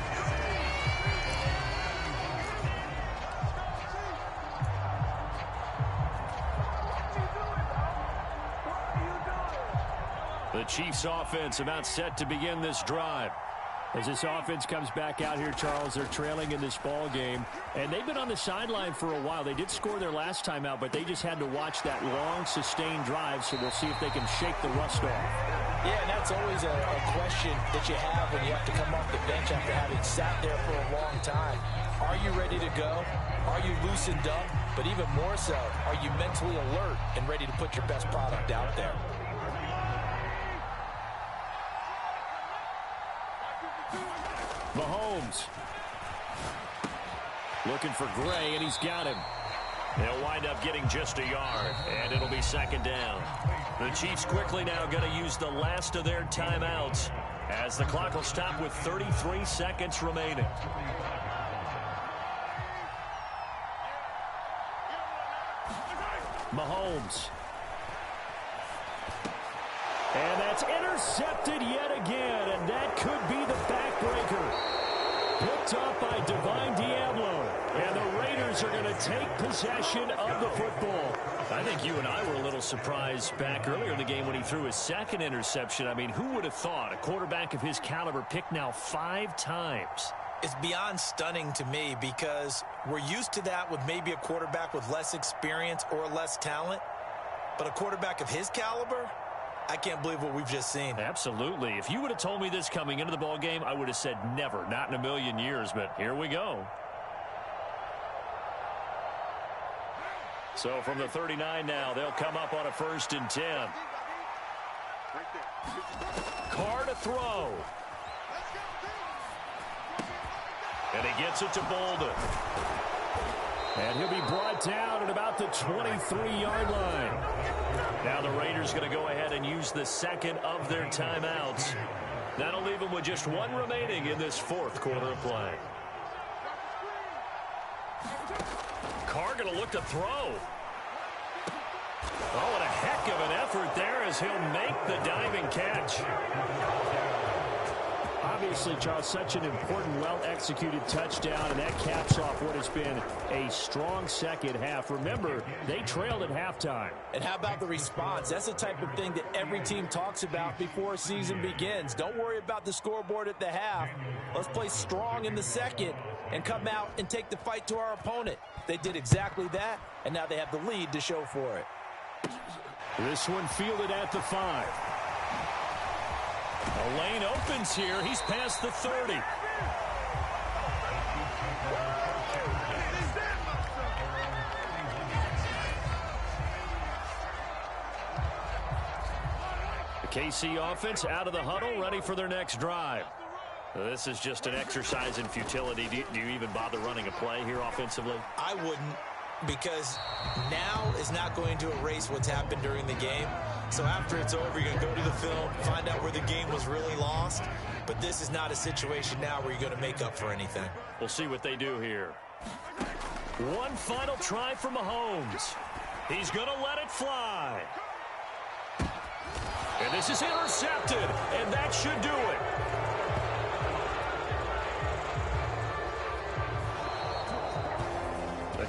The Chiefs offense about set to begin this drive. As this offense comes back out here, Charles, they're trailing in this ball game. And they've been on the sideline for a while. They did score their last time out, but they just had to watch that long, sustained drive, so we'll see if they can shake the rust off. Yeah, and that's always a question that you have when you have to come off the bench after having sat there for a long time. Are you ready to go? Are you loosened up? But even more so, are you mentally alert and ready to put your best product out there? Mahomes. Looking for Gray, and he's got him. They'll wind up getting just a yard, and it'll be 2nd down. The Chiefs quickly now going to use the last of their timeouts as the clock will stop with 33 seconds remaining. Mahomes. And that's intercepted yet again, and that could be the backbreaker. Picked up by Divine Diablo, and the Raiders are going to take possession of the football. I think you and I were a little surprised back earlier in the game when he threw his 2nd interception. I mean, who would have thought a quarterback of his caliber picked now 5 times? It's beyond stunning to me because we're used to that with maybe a quarterback with less experience or less talent. But a quarterback of his caliber, I can't believe what we've just seen. Absolutely. If you would have told me this coming into the ballgame, I would have said never, not in a million years. But here we go. So from the 39 now, they'll come up on a 1st and 10. Carr to throw. And he gets it to Bolden. And he'll be brought down at about the 23-yard line. Now the Raiders going to go ahead and use the second of their timeouts. That'll leave them with just one remaining in this 4th quarter of play. Carr going to look to throw. Oh, what a heck of an effort there as he'll make the diving catch. Obviously, Charles, such an important, well-executed touchdown, and that caps off what has been a strong second half. Remember, they trailed at halftime. And how about the response? That's the type of thing that every team talks about before a season begins. Don't worry about the scoreboard at the half. Let's play strong in the second and come out and take the fight to our opponent. They did exactly that, and now they have the lead to show for it. This one fielded at the 5. The lane opens here. He's past the 30. The KC offense out of the huddle, ready for their next drive. This is just an exercise in futility. Do you even bother running a play here offensively? I wouldn't, because now is not going to erase what's happened during the game. So after it's over, you're going to go to the film, find out where the game was really lost. But this is not a situation now where you're going to make up for anything. We'll see what they do here. One final try for Mahomes. He's going to let it fly. And this is intercepted, and that should do it.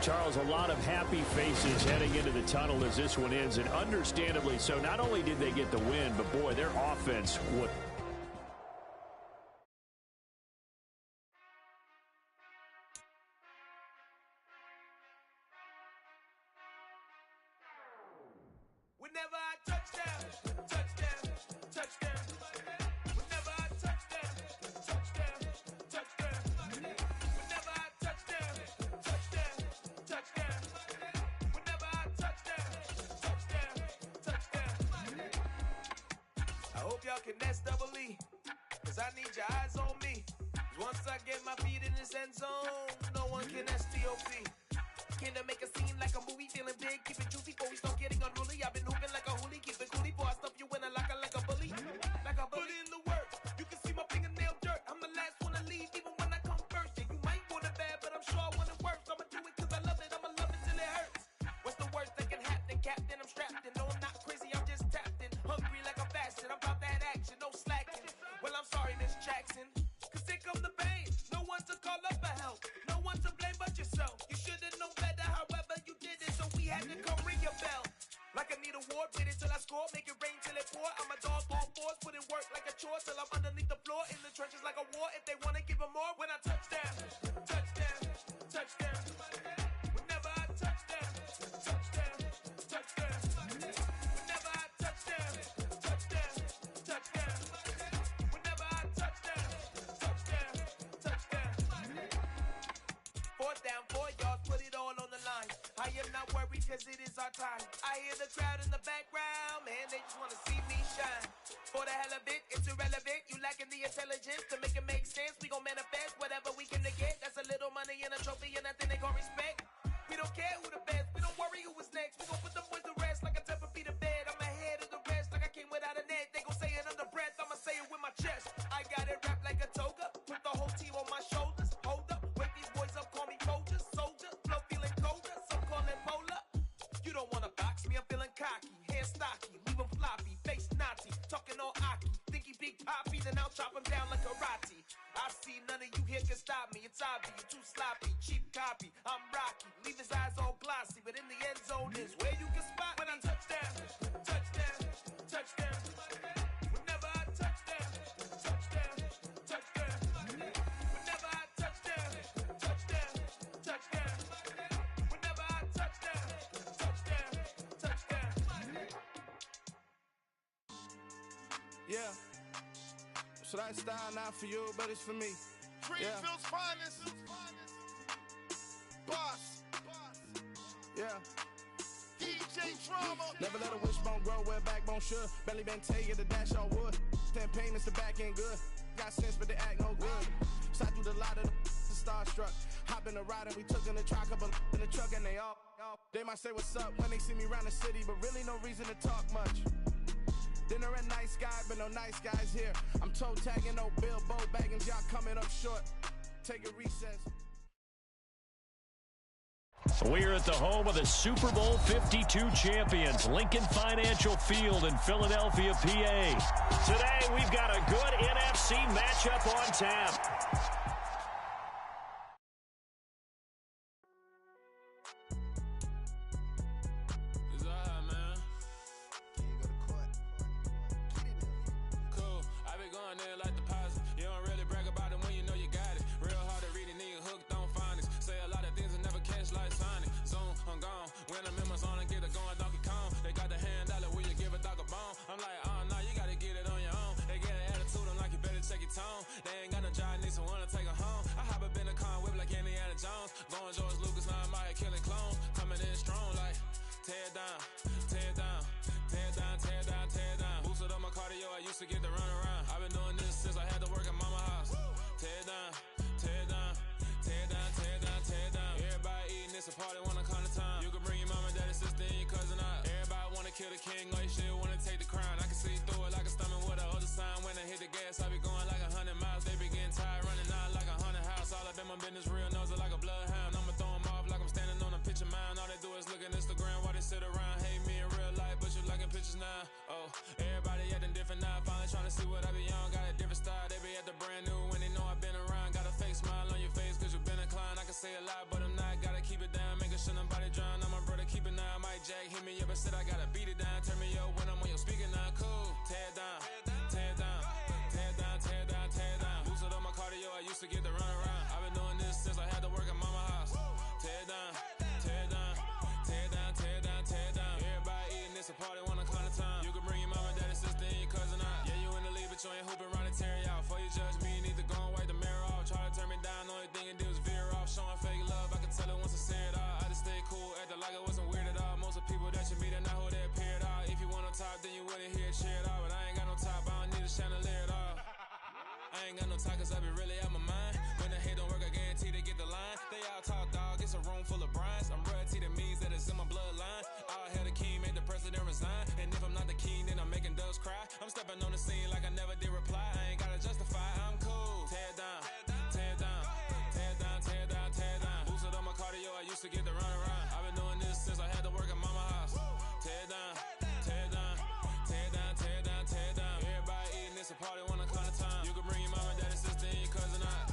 Charles, a lot of happy faces heading into the tunnel as this one ends, and understandably so. Not only did they get the win, but boy, their offense would. Whenever I touchdown, touchdown, touchdown. Whenever I touchdown, touchdown, touchdown. Whenever I touchdown, touchdown, touchdown. Whenever I touchdown, touchdown, touchdown. I hope y'all can nest double E, 'cause I need your eyes on me. 'Cause once I get my feet in this end zone, no one can STOP. Can to make a scene like a movie, feeling big, keep it juicy before we start getting unruly. I've been hooping like a hoolie, keep it coolie before I stuff you in a locker like a bully. Like a bully in the work, you can see my fingernail dirt. I'm the last one to leave, even when I come first. Yeah, you might want it bad, but I'm sure I want it worse. I'ma do it 'cause I love it, I'ma love it till it hurts. What's the worst that can happen, Captain? I'm strapped in, no I'm not crazy, I'm just tapped in. Hungry like I'm fasting, I'm about that action, no slacking. Well, I'm sorry, Miss Jackson, 'cause here come the pain. No one to call up for help, no one to blame but yourself. You should've known better, however you did it, so we had to come ring your bell. Like I need a award, wait until I score, make it rain till it pour. I'm a dog, all fours, put in work like a chore till I'm underneath the floor, in the trenches like a war. If they wanna give them more, when I touchdown, touchdown, touchdown. Whenever I touchdown, touchdown, touchdown. Whenever I touchdown, touchdown, touchdown. Whenever I touchdown, touchdown, touchdown. 4th down, 4 yards, put it all on the line. I am not worried 'cause it is our time. I hear the crowd in the background, man, they just wanna see me shine. For the hell of it, it's irrelevant. You lacking the intelligence to make it make sense. We gon' manifest whatever we can to get. That's a little money and a trophy and nothing they call respect. We don't care who the best, we don't worry who was next. We gon' put the boys to rest like a 10 feet of bed. I'm ahead of the rest like I came without a net. They gon' say it under breath, I'ma say it with my chest. I got it wrapped like a toga, put the whole team on my shoulders. Hold up, wake these boys up, call me Folger, soldier. Flow feeling colder, some call it polar. You don't wanna box me, I'm feeling cocky. Hair stocky, leave 'em floppy, face naughty. Talking all aki, think he big poppy, then I'll chop him down like karate. I see none of you here can stop me. It's obvious, you too sloppy, cheap copy. I'm Rocky, leave his eyes all glossy, but in the end zone is where you can spot when I touchdown, touchdown, touchdown. Whenever I touchdown, touchdown, touchdown. Whenever I touchdown. Yeah. So that style not for you, but it's for me. Greenfield's finest. Boss. Yeah. DJ Drama. Never let a wishbone grow where a backbone should. Belly been tell you the dash on wood. 10 payments, the back end good. Got sense, but they act no good. Shot through the lot of the starstruck. Hop in the ride and we took in the truck, couple in the truck, and they all. They might say what's up when they see me around the city, but really no reason to talk much. Dinner at nice guy, but no nice guys here. I'm toe tagging, no Bilbo bagging, y'all coming up short. Take a recess. We're at the home of the Super Bowl 52 champions, Lincoln Financial Field in Philadelphia, PA. Today, we've got a good NFC matchup on tap. They ain't got no job, need someone to take her home. I hop up in the car, whip like Indiana Jones. Going George Lucas, now I'm out here killing clones. Coming in strong like, tear down, tear down, tear down, tear down, tear down. Boosted up my cardio, I used to get to run around. I've been doing this since I had to work at mama house. Tear down, tear down, tear down, tear down, tear down. Everybody eating, it's a party, one kind of time. You can bring your mama, daddy, sister, and your cousin out. Everybody wanna kill the king, or you shit wanna take the crown. I can see through it like a stomach with a other sign. When I hit the gas, I be going like 100 miles. They be getting tired, running out like 100 house. All up in my business, real nose like a bloodhound. I'ma throw them off like I'm standing on a picture mound. All they do is look at Instagram while they sit around. Hate me in real life, but you liking pictures now. Oh, everybody acting different now. Finally trying to see what I be on. Got a different style, they be at the brand new when they know I've been around. Got a fake smile on your face cause you been inclined. I can say a lot, but I'm not. Gotta keep it down, making sure nobody drown. I'm my brother, keep it now. Mike Jack hit me up and said I gotta beat it down. Turn me up when I'm on your speaker now. Cool, tear down, tear down, tear down, tear down, tear down. Boosted up my cardio, I used to get to run around. I've been doing this since I had to work at mama house. Tear down, tear down, tear down, tear down, tear down. Everybody eating, it's a party, one kind of time. You can bring your mama, daddy, sister, and your cousin out. Yeah, you in the league, but you ain't hooping around and tear out. Before you judge me, you need to go and wipe the mirror off. Try to turn me down, only thing it did was veer off. Showing fake love, I can tell it once I say it all. I just stay cool, acting like it wasn't weird at all. Most of the people that you meet are not who they appear at all. If you want on top, then you wouldn't hear it cheer at all. But I ain't got no top, I don't need a chandelier at all. I ain't got no talk cause I be really out my mind. When the hate don't work, I guarantee they get the line. They all talk dog, it's a room full of brinds. I'm royalty, that means that it's in my bloodline. All hell the king, made the president resign. And if I'm not the king, then I'm making doves cry. I'm stepping on the scene like I never did reply. I ain't gotta justify, I'm cool. Tear down, tear down, tear down, tear down, tear down. Boosted up my cardio, I used to get to run around. I've been doing this since I had to work at mama house. Tear down, tear down, tear down, tear down, tear down. Everybody eating, it's a party, one kind of time. You can bring your mama, daddy, sister, and your cousin out.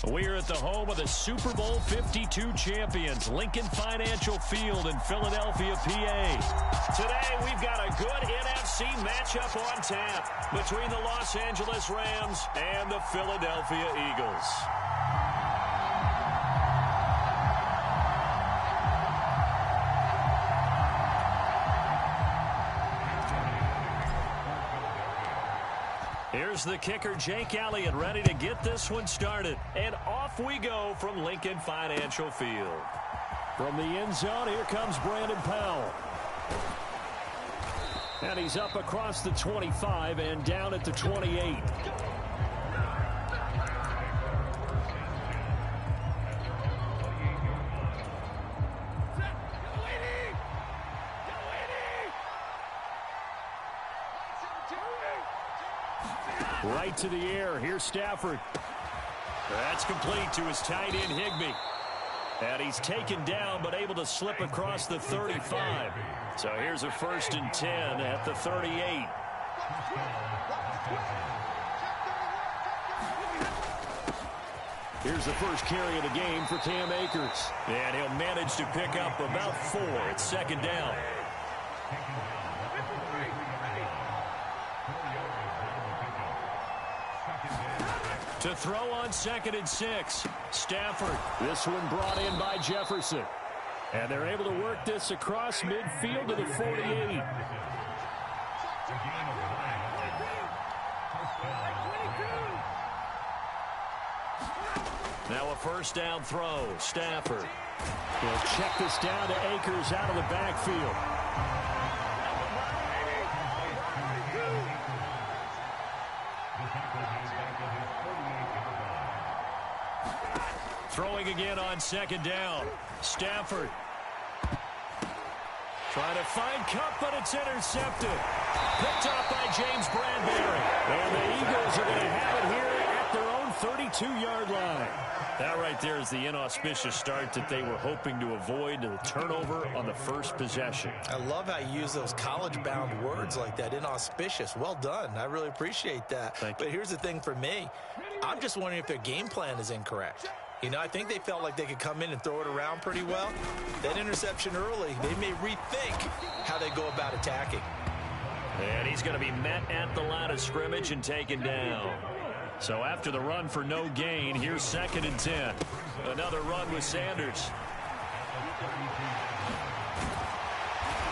We're at the home of the Super Bowl 52 champions, Lincoln Financial Field in Philadelphia, PA. Today, we've got a good NFC matchup on tap between the Los Angeles Rams and the Philadelphia Eagles. Here's the kicker, Jake Elliott, ready to get this one started. And off we go from Lincoln Financial Field. From the end zone, here comes Brandon Powell. And he's up across the 25 and down at the 28. Right to the air. Here's Stafford. That's complete to his tight end, Higbee. And he's taken down, but able to slip across the 35. So here's a 1st and 10 at the 38. Here's the first carry of the game for Cam Akers. And he'll manage to pick up about 4. It's 2nd down. To throw on 2nd and 6. Stafford. This one brought in by Jefferson. And they're able to work this across midfield to the 48. Now a 1st down throw. Stafford. He'll check this down to Akers out of the backfield. Throwing again on 2nd down. Stafford. Trying to find Cup, but it's intercepted. Picked up by James Bradbury. And the Eagles are going to have it here at their own 32-yard line. That right there is the inauspicious start that they were hoping to avoid, the turnover on the first possession. I love how you use those college-bound words like that, inauspicious. Well done. I really appreciate that. Thank you. But here's the thing for me. I'm just wondering if their game plan is incorrect. You know, I think they felt like they could come in and throw it around pretty well. That interception early, they may rethink how they go about attacking. And he's going to be met at the line of scrimmage and taken down. So after the run for no gain, here's 2nd and 10. Another run with Sanders.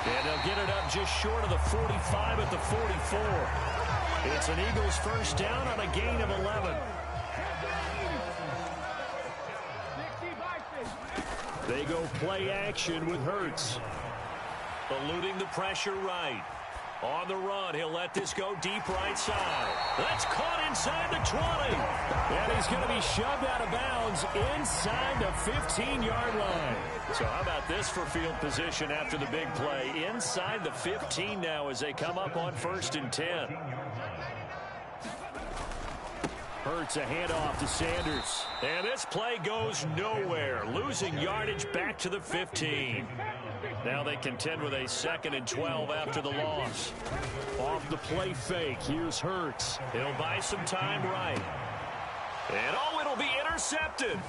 And they'll get it up just short of the 45 at the 44. It's an Eagles 1st down on a gain of 11. They go play action with Hurts. Eluding the pressure right. On the run, he'll let this go deep right side. That's caught inside the 20. And he's going to be shoved out of bounds inside the 15-yard line. So how about this for field position after the big play? Inside the 15 now as they come up on 1st and 10. Hurts a handoff to Sanders. And this play goes nowhere. Losing yardage back to the 15. Now they contend with a 2nd and 12 after the loss. Off the play fake, here's Hurts. He'll buy some time right. And oh, it'll be intercepted.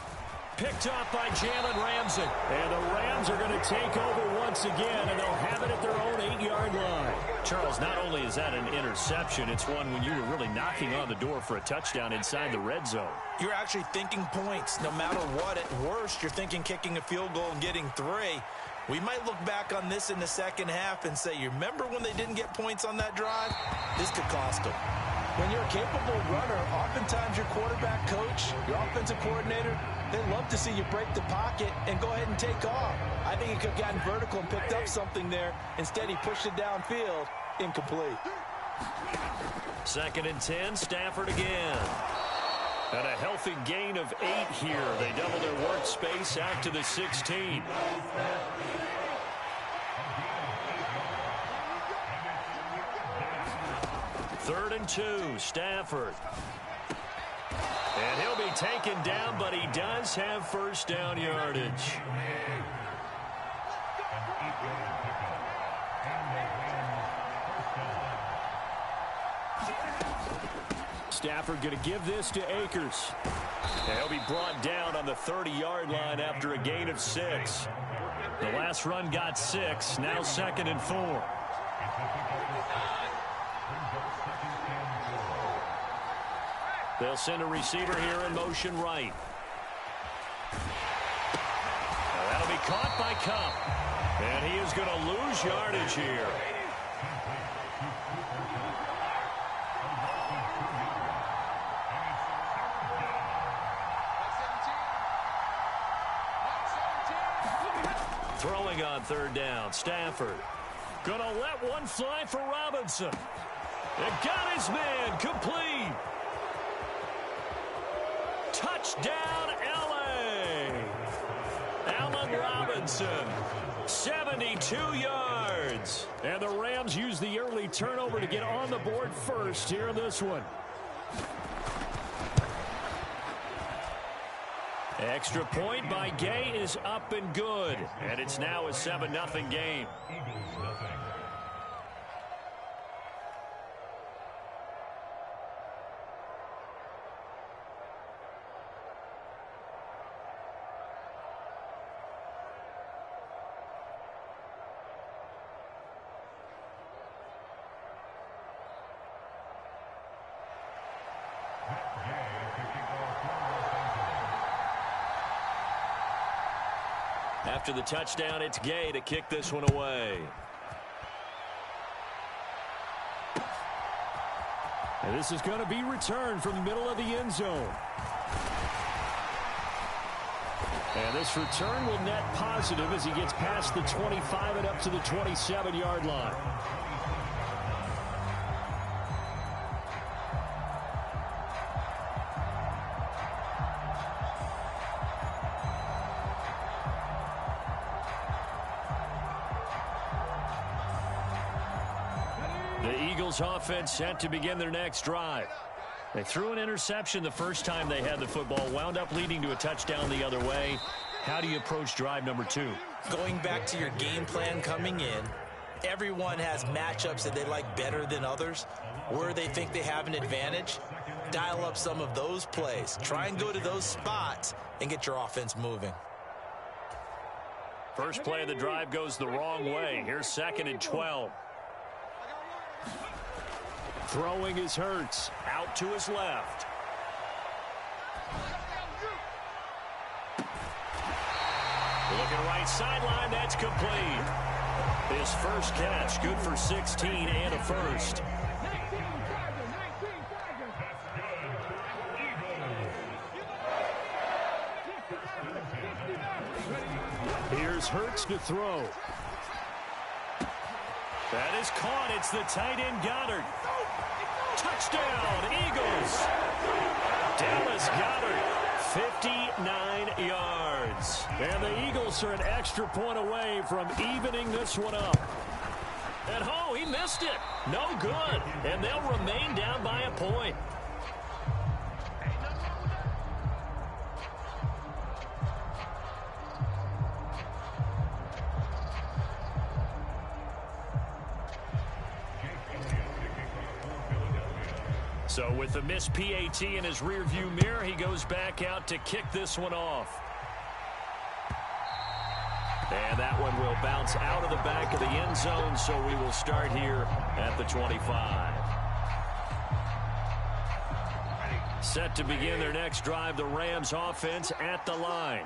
Picked up by Jalen Ramsey. And the Rams are going to take over once again, and they'll have it at their own 8-yard line. Charles, not only is that an interception, it's one when you were really knocking on the door for a touchdown inside the red zone. You're actually thinking points. No matter what, at worst, you're thinking kicking a field goal and getting 3. We might look back on this in the second half and say, you remember when they didn't get points on that drive? This could cost them. When you're a capable runner, oftentimes your quarterback coach, your offensive coordinator, they love to see you break the pocket and go ahead and take off. I think he could have gotten vertical and picked up something there. Instead, he pushed it downfield. Incomplete. 2nd and 10, Stafford again. And a healthy gain of 8 here. They double their workspace out to the 16. Third and 2, Stafford. And he'll be taken down, but he does have 1st down yardage. Stafford going to give this to Akers. He'll be brought down on the 30-yard line after a gain of 6. The last run got 6, now 2nd and 4. They'll send a receiver here in motion right. Now that'll be caught by Cup. And he is going to lose yardage here. Throwing on 3rd down, Stafford. Gonna let one fly for Robinson. And got his man, complete. Touchdown, L.A. Allen Robinson, 72 yards. yards. And the Rams use the early turnover to get on the board first here in this one. Extra point by Gay is up and good. And it's now a 7-0 game. After the touchdown, it's Gay to kick this one away. And this is going to be returned from the middle of the end zone. And this return will net positive as he gets past the 25 and up to the 27-yard line. Offense set to begin their next drive. They threw an interception the first time they had the football, wound up leading to a touchdown the other way. How do you approach drive number 2? Going back to your game plan coming in, everyone has matchups that they like better than others. Where they think they have an advantage, dial up some of those plays. Try and go to those spots and get your offense moving. First play of the drive goes the wrong way. Here's 2nd and 12. Throwing is Hurts. Out to his left. Looking right sideline. That's complete. His first catch. Good for 16 and a first. Here's Hurts to throw. That is caught. It's the tight end Goddard. Touchdown, Eagles. Dallas Goedert, 59 yards. And the Eagles are an extra point away from evening this one up. And oh, he missed it. No good. And they'll remain down by a point. So with the missed PAT in his rearview mirror, he goes back out to kick this one off. And that one will bounce out of the back of the end zone, so we will start here at the 25. Set to begin their next drive, the Rams offense at the line.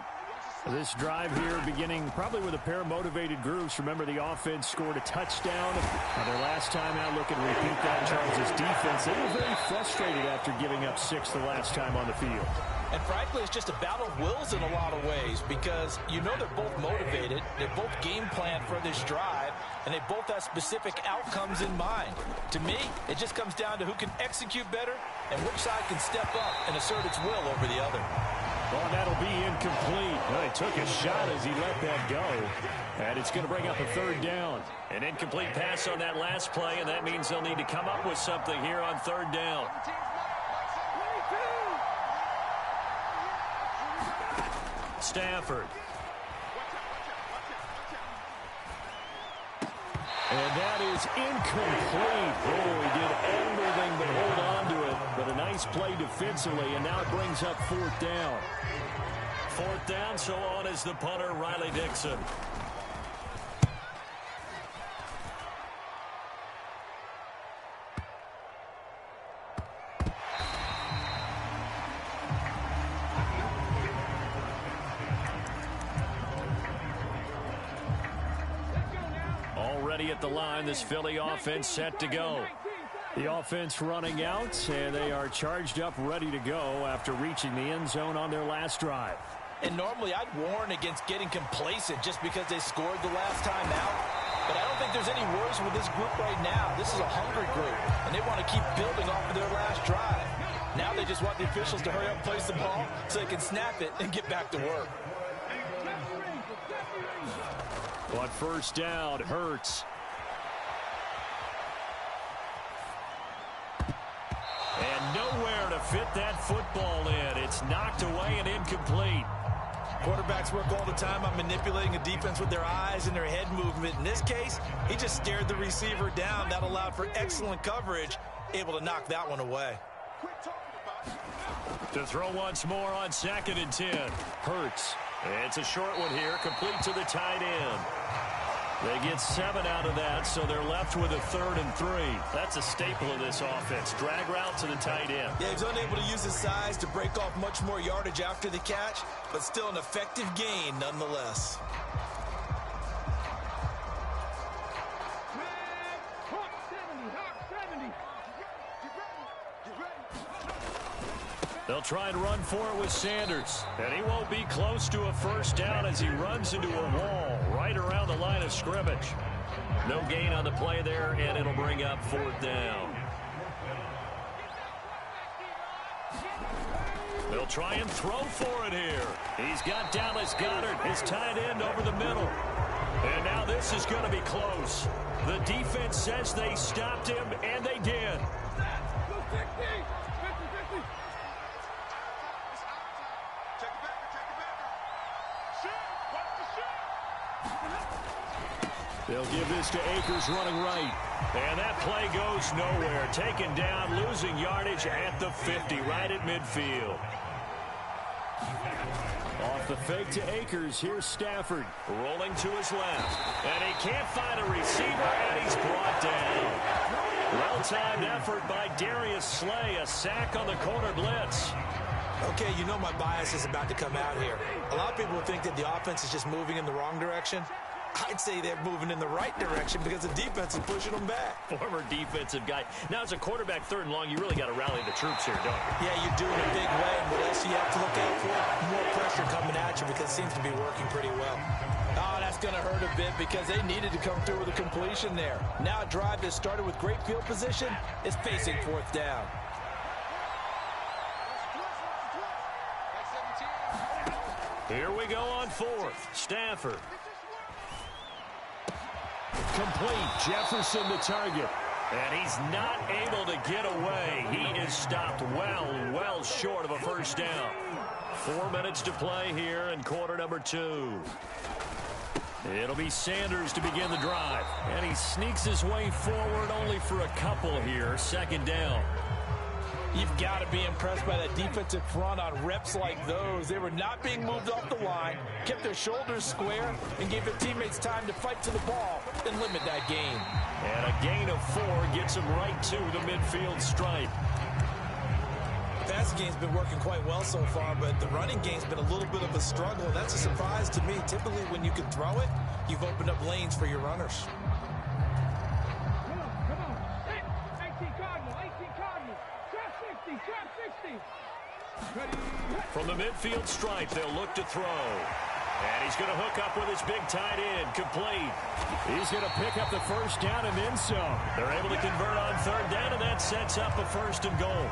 This drive here beginning probably with a pair of motivated groups. Remember, the offense scored a touchdown. Their last time out, looking to repeat that. Charles' defense, they were very frustrated after giving up 6 the last time on the field. And frankly, it's just a battle of wills in a lot of ways because you know they're both motivated. They both game plan for this drive, and they both have specific outcomes in mind. To me, it just comes down to who can execute better and which side can step up and assert its will over the other. Well, that'll be incomplete. Well, he took a shot as he let that go. And it's going to bring up a 3rd down. An incomplete pass on that last play, and that means they'll need to come up with something here on 3rd down. Stafford. And that is incomplete. Oh, he did everything but hold on to it. But a nice play defensively, and now it brings up 4th down. 4th down, so on is the punter, Riley Dixon. Already at the line, this Philly offense set to go. The offense running out, and they are charged up, ready to go after reaching the end zone on their last drive. And normally I'd warn against getting complacent just because they scored the last time out. But I don't think there's any worries with this group right now. This is a hungry group, and they want to keep building off of their last drive. Now they just want the officials to hurry up and place the ball so they can snap it and get back to work. On 1st down, Hurts. fit that football in. It's knocked away and incomplete. Quarterbacks work all the time on manipulating a defense with their eyes and their head movement. In this case, he just stared the receiver down. That allowed for excellent coverage, able to knock that one away. To throw once more on 2nd and 10. Hurts. It's a short one here, complete to the tight end. They get 7 out of that, so they're left with a 3rd and 3. That's a staple of this offense. Drag route to the tight end. Yeah, he's unable to use his size to break off much more yardage after the catch, but still an effective gain nonetheless. They'll try and run for it with Sanders. And he won't be close to a first down as he runs into a wall right around the line of scrimmage. No gain on the play there, and it'll bring up 4th down. They'll try and throw for it here. He's got Dallas Goedert, his tight end, over the middle. And now this is going to be close. The defense says they stopped him, and they did. They'll give this to Akers running right. And that play goes nowhere. Taken down, losing yardage at the 50, right at midfield. Off the fake to Akers, here's Stafford. Rolling to his left. And he can't find a receiver, and he's brought down. Well-timed effort by Darius Slay. A sack on the corner blitz. Okay, you know my bias is about to come out here. A lot of people think that the offense is just moving in the wrong direction. I'd say they're moving in the right direction because the defense is pushing them back. Former defensive guy. Now, as a quarterback, 3rd and long, you really got to rally the troops here, don't you? Yeah, you do in a big way. And what else you have to look out for? More pressure coming at you because it seems to be working pretty well. Oh, that's going to hurt a bit because they needed to come through with a completion there. Now a drive that started with great field position is facing 4th down. Here we go on 4th. Stafford. Complete. Jefferson the target. And he's not able to get away. He is stopped well short of a first down. 4 minutes to play here in quarter number 2. It'll be Sanders to begin the drive. And he sneaks his way forward only for a couple here. 2nd down. You've got to be impressed by that defensive front on reps like those. They were not being moved off the line, kept their shoulders square, and gave their teammates time to fight to the ball and limit that gain. And a gain of 4 gets him right to the midfield stripe. The passing game's been working quite well so far, but the running game's been a little bit of a struggle. That's a surprise to me. Typically, when you can throw it, you've opened up lanes for your runners. From the midfield stripe, they'll look to throw. And he's going to hook up with his big tight end. Complete. He's going to pick up the first down and then some. They're able to convert on 3rd down, and that sets up a 1st and goal.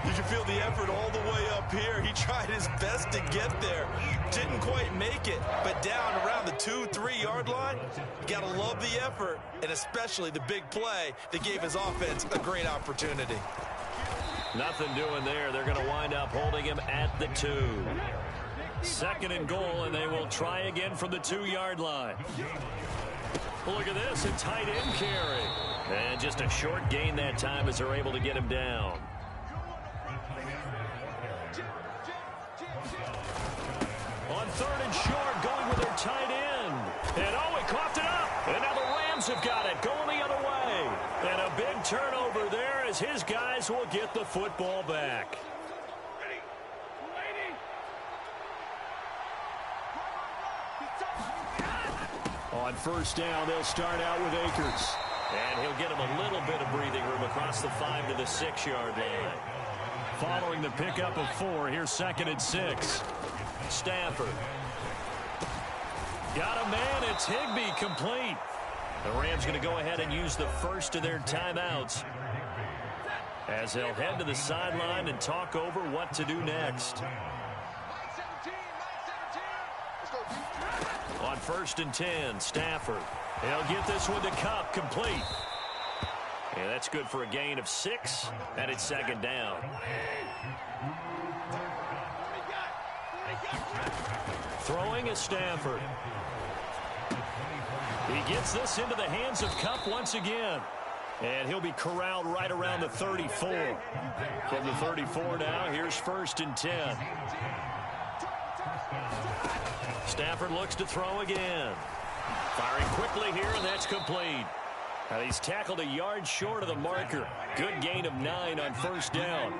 You can feel the effort all the way up here. He tried his best to get there. Didn't quite make it, but down around the 2-3 yard line, you got to love the effort, and especially the big play that gave his offense a great opportunity. Nothing doing there. They're going to wind up holding him at the 2. 2nd and goal, and they will try again from the 2-yard line. Look at this, a tight end carry. And just a short gain that time as they're able to get him down. On 3rd and short, going with their tight end. And oh, he coughed it up. And now the Rams have got it, going the other way. And a big turnover there as his guys will get the football back. On 1st down, they'll start out with Akers. And he'll get him a little bit of breathing room across the 5 to the 6-yard line. Following the pickup of 4, here's 2nd and 6. Stafford. Got a man, it's Higbee, complete. The Rams going to go ahead and use the first of their timeouts as they'll head to the sideline and talk over what to do next. On 1st and 10, Stafford. He'll get this one to Cup, complete. And that's good for a gain of 6, and it's second down. Throwing is Stafford. He gets this into the hands of Kupp once again. And he'll be corralled right around the 34. From the 34 now, here's 1st and 10. Stafford looks to throw again. Firing quickly here, and that's complete. Now he's tackled a yard short of the marker. Good gain of 9 on 1st down.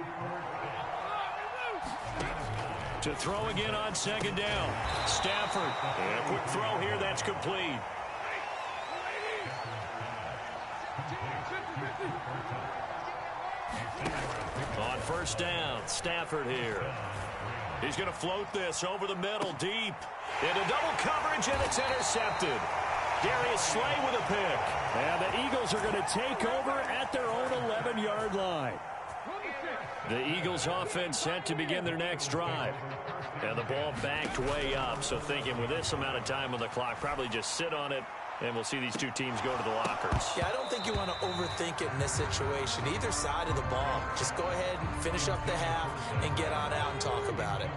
To throw again on 2nd down. Stafford. And a quick throw here, that's complete. On 1st down, Stafford here. He's going to float this over the middle, deep. Into double coverage, and it's intercepted. Darius Slay with a pick. And the Eagles are going to take over at their own 11-yard line. The Eagles offense set to begin their next drive. And the ball backed way up, so thinking with this amount of time on the clock, probably just sit on it, and we'll see these two teams go to the lockers. Yeah, I don't think you want to overthink it in this situation. Either side of the ball. Just go ahead and finish up the half and get on out and talk about it.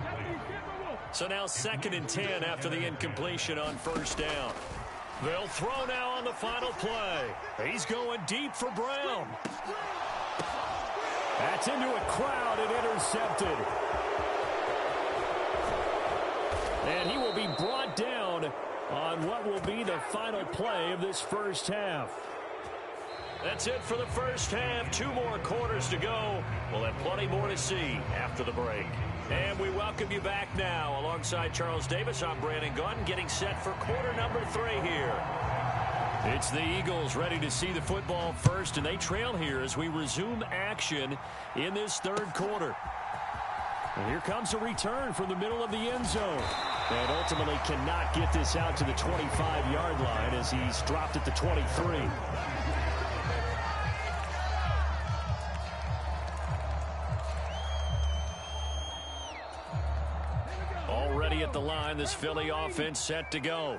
So now 2nd and 10 after the incompletion on 1st down. They'll throw now on the final play. He's going deep for Brown. That's into a crowd and intercepted. And he will be brought down on what will be the final play of this first half. That's it for the first half. 2 more quarters to go. We'll have plenty more to see after the break. And we welcome you back now. Alongside Charles Davis, I'm Brandon Gunn, getting set for quarter number 3 here. It's the Eagles ready to see the football first, and they trail here as we resume action in this 3rd quarter. And here comes a return from the middle of the end zone. And ultimately cannot get this out to the 25-yard line as he's dropped at the 23. Already at the line, this Philly offense set to go.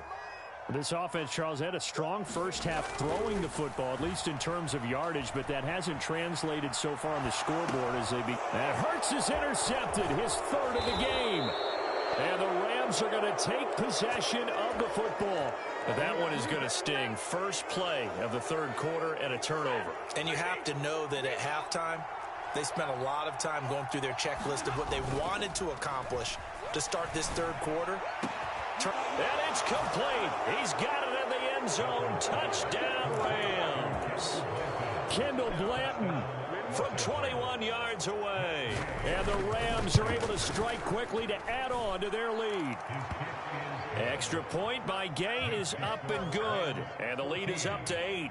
This offense, Charles, had a strong first half throwing the football, at least in terms of yardage, but that hasn't translated so far on the scoreboard as they and Hurts is intercepted, his 3rd of the game. And the Rams are going to take possession of the football. But that one is going to sting. First play of the 3rd quarter and a turnover. And you have to know that at halftime, they spent a lot of time going through their checklist of what they wanted to accomplish to start this 3rd quarter. And it's complete. He's got it in the end zone. Touchdown, Rams. Kendall Blanton from 21 yards away. And the Rams are able to strike quickly to add on to their lead. Extra point by Gay is up and good. And the lead is up to 8.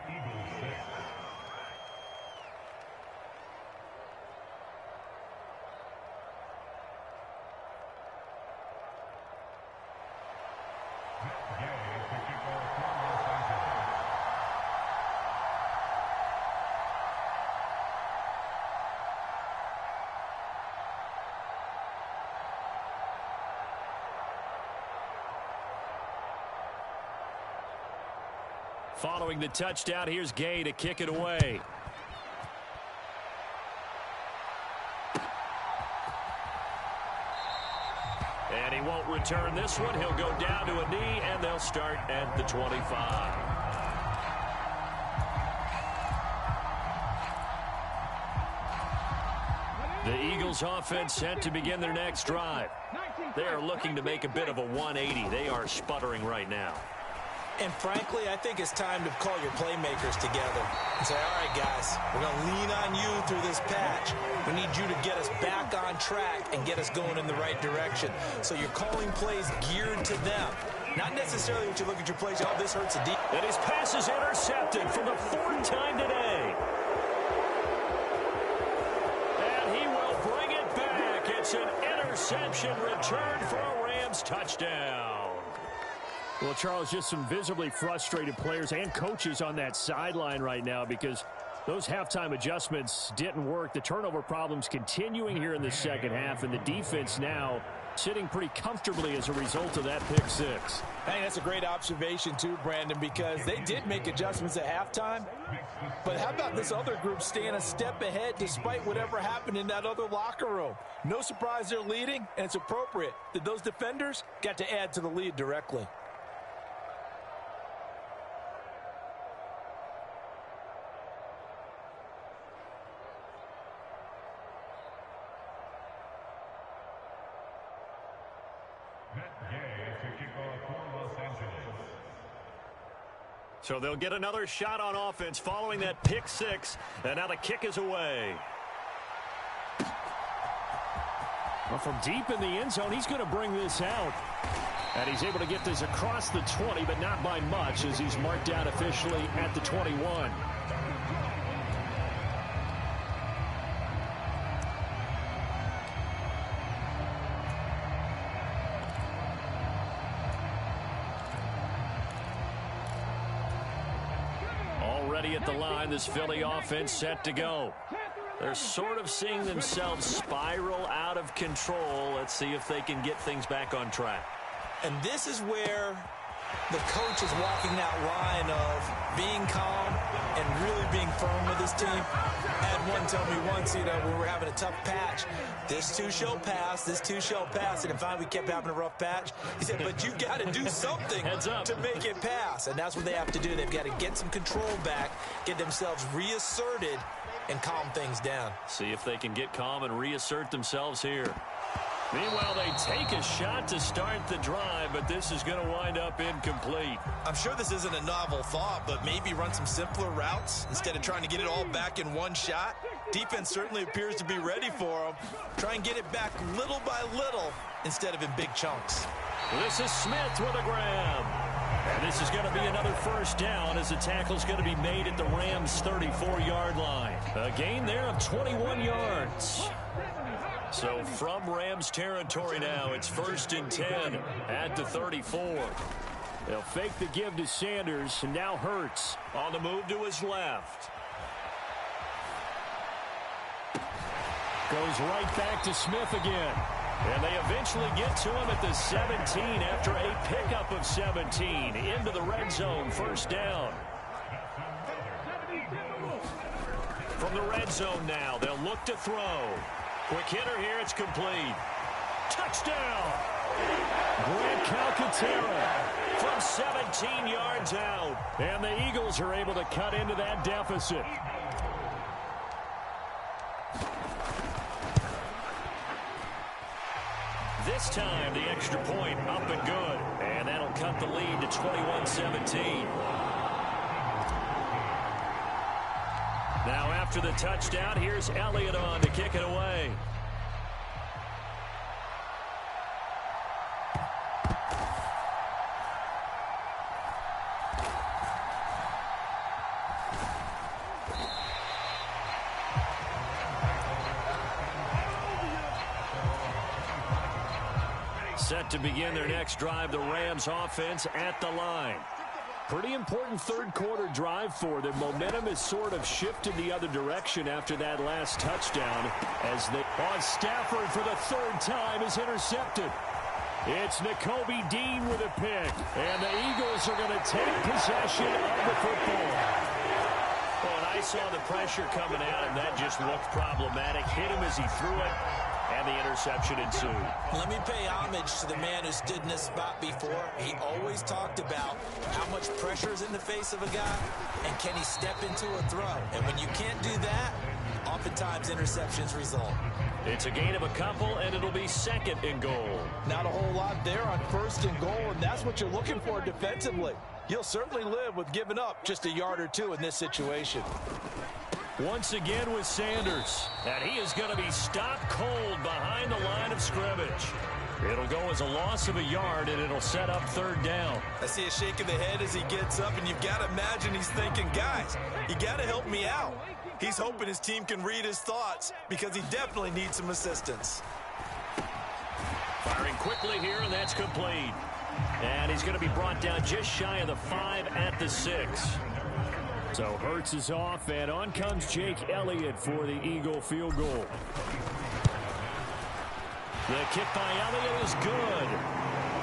Following the touchdown, here's Gay to kick it away. And he won't return this one. He'll go down to a knee, and they'll start at the 25. The Eagles offense set to begin their next drive. They are looking to make a bit of a 180. They are sputtering right now. And frankly, I think it's time to call your playmakers together and say, all right, guys, we're going to lean on you through this patch. We need you to get us back on track and get us going in the right direction. So you're calling plays geared to them. Not necessarily when you look at your plays, oh, this hurts a deep. And his pass is intercepted for the 4th time today. And he will bring it back. It's an interception return for a Rams touchdown. Well, Charles, just some visibly frustrated players and coaches on that sideline right now because those halftime adjustments didn't work. The turnover problems continuing here in the second half, and the defense now sitting pretty comfortably as a result of that pick six. I think that's a great observation too, Brandon, because they did make adjustments at halftime. But how about this other group staying a step ahead despite whatever happened in that other locker room? No surprise they're leading, and it's appropriate that those defenders got to add to the lead directly. So they'll get another shot on offense following that pick six, and now the kick is away. Well, from deep in the end zone, he's going to bring this out. And he's able to get this across the 20, but not by much, as he's marked down officially at the 21. Already at the line, this Philly offense set to go. They're sort of seeing themselves spiral out of control. Let's see if they can get things back on track. And this is where the coach is walking that line of being calm and really being firm with his team. I had one tell me once, when we were having a tough patch, this too shall pass, this too shall pass. And finally we kept having a rough patch. He said, but you got to do something to make it pass. And that's what they have to do. They've got to get some control back, get themselves reasserted, and calm things down. See if they can get calm and reassert themselves here. Meanwhile, they take a shot to start the drive, but this is going to wind up incomplete. I'm sure this isn't a novel thought, but maybe run some simpler routes instead of trying to get it all back in one shot. Defense certainly appears to be ready for them. Try and get it back little by little instead of in big chunks. This is Smith with a grab. And this is going to be another first down as the tackle's going to be made at the Rams' 34-yard line. A gain there of 21 yards. So from Rams territory now, it's 1st and 10 at the 34. They'll fake the give to Sanders, and now Hurts on the move to his left. Goes right back to Smith again. And they eventually get to him at the 17 after a pickup of 17 into the red zone, 1st down. From the red zone now, they'll look to throw. Quick hitter here, it's complete. Touchdown! Grant Calcaterra from 17 yards out. And the Eagles are able to cut into that deficit. This time, the extra point up and good. And that'll cut the lead to 21-17. Now after the touchdown, here's Elliott on to kick it away. Set to begin their next drive, the Rams offense at the line. Pretty important third quarter drive for them. Momentum has sort of shifted the other direction after that last touchdown as they on Stafford for the 3rd time is intercepted. It's Nakobe Dean with a pick, and the Eagles are going to take possession of the football. Well, and I saw the pressure coming out, and that just looked problematic. Hit him as he threw it, and the interception ensued. Let me pay homage to the man who stood in this spot before. He always talked about how much pressure is in the face of a guy, and can he step into a throw. And when you can't do that, oftentimes interceptions result. It's a gain of a couple, and it'll be 2nd and goal. Not a whole lot there on 1st and goal, and that's what you're looking for defensively. You'll certainly live with giving up just a yard or two in this situation. Once again with Sanders. And he is going to be stopped cold behind the line of scrimmage. It'll go as a loss of a yard, and it'll set up 3rd down. I see a shake of the head as he gets up, and you've got to imagine he's thinking, guys, you got to help me out. He's hoping his team can read his thoughts because he definitely needs some assistance. Firing quickly here, and that's complete. And he's going to be brought down just shy of the 5 at the 6. So Hurts is off, and on comes Jake Elliott for the Eagle field goal. The kick by Elliott is good.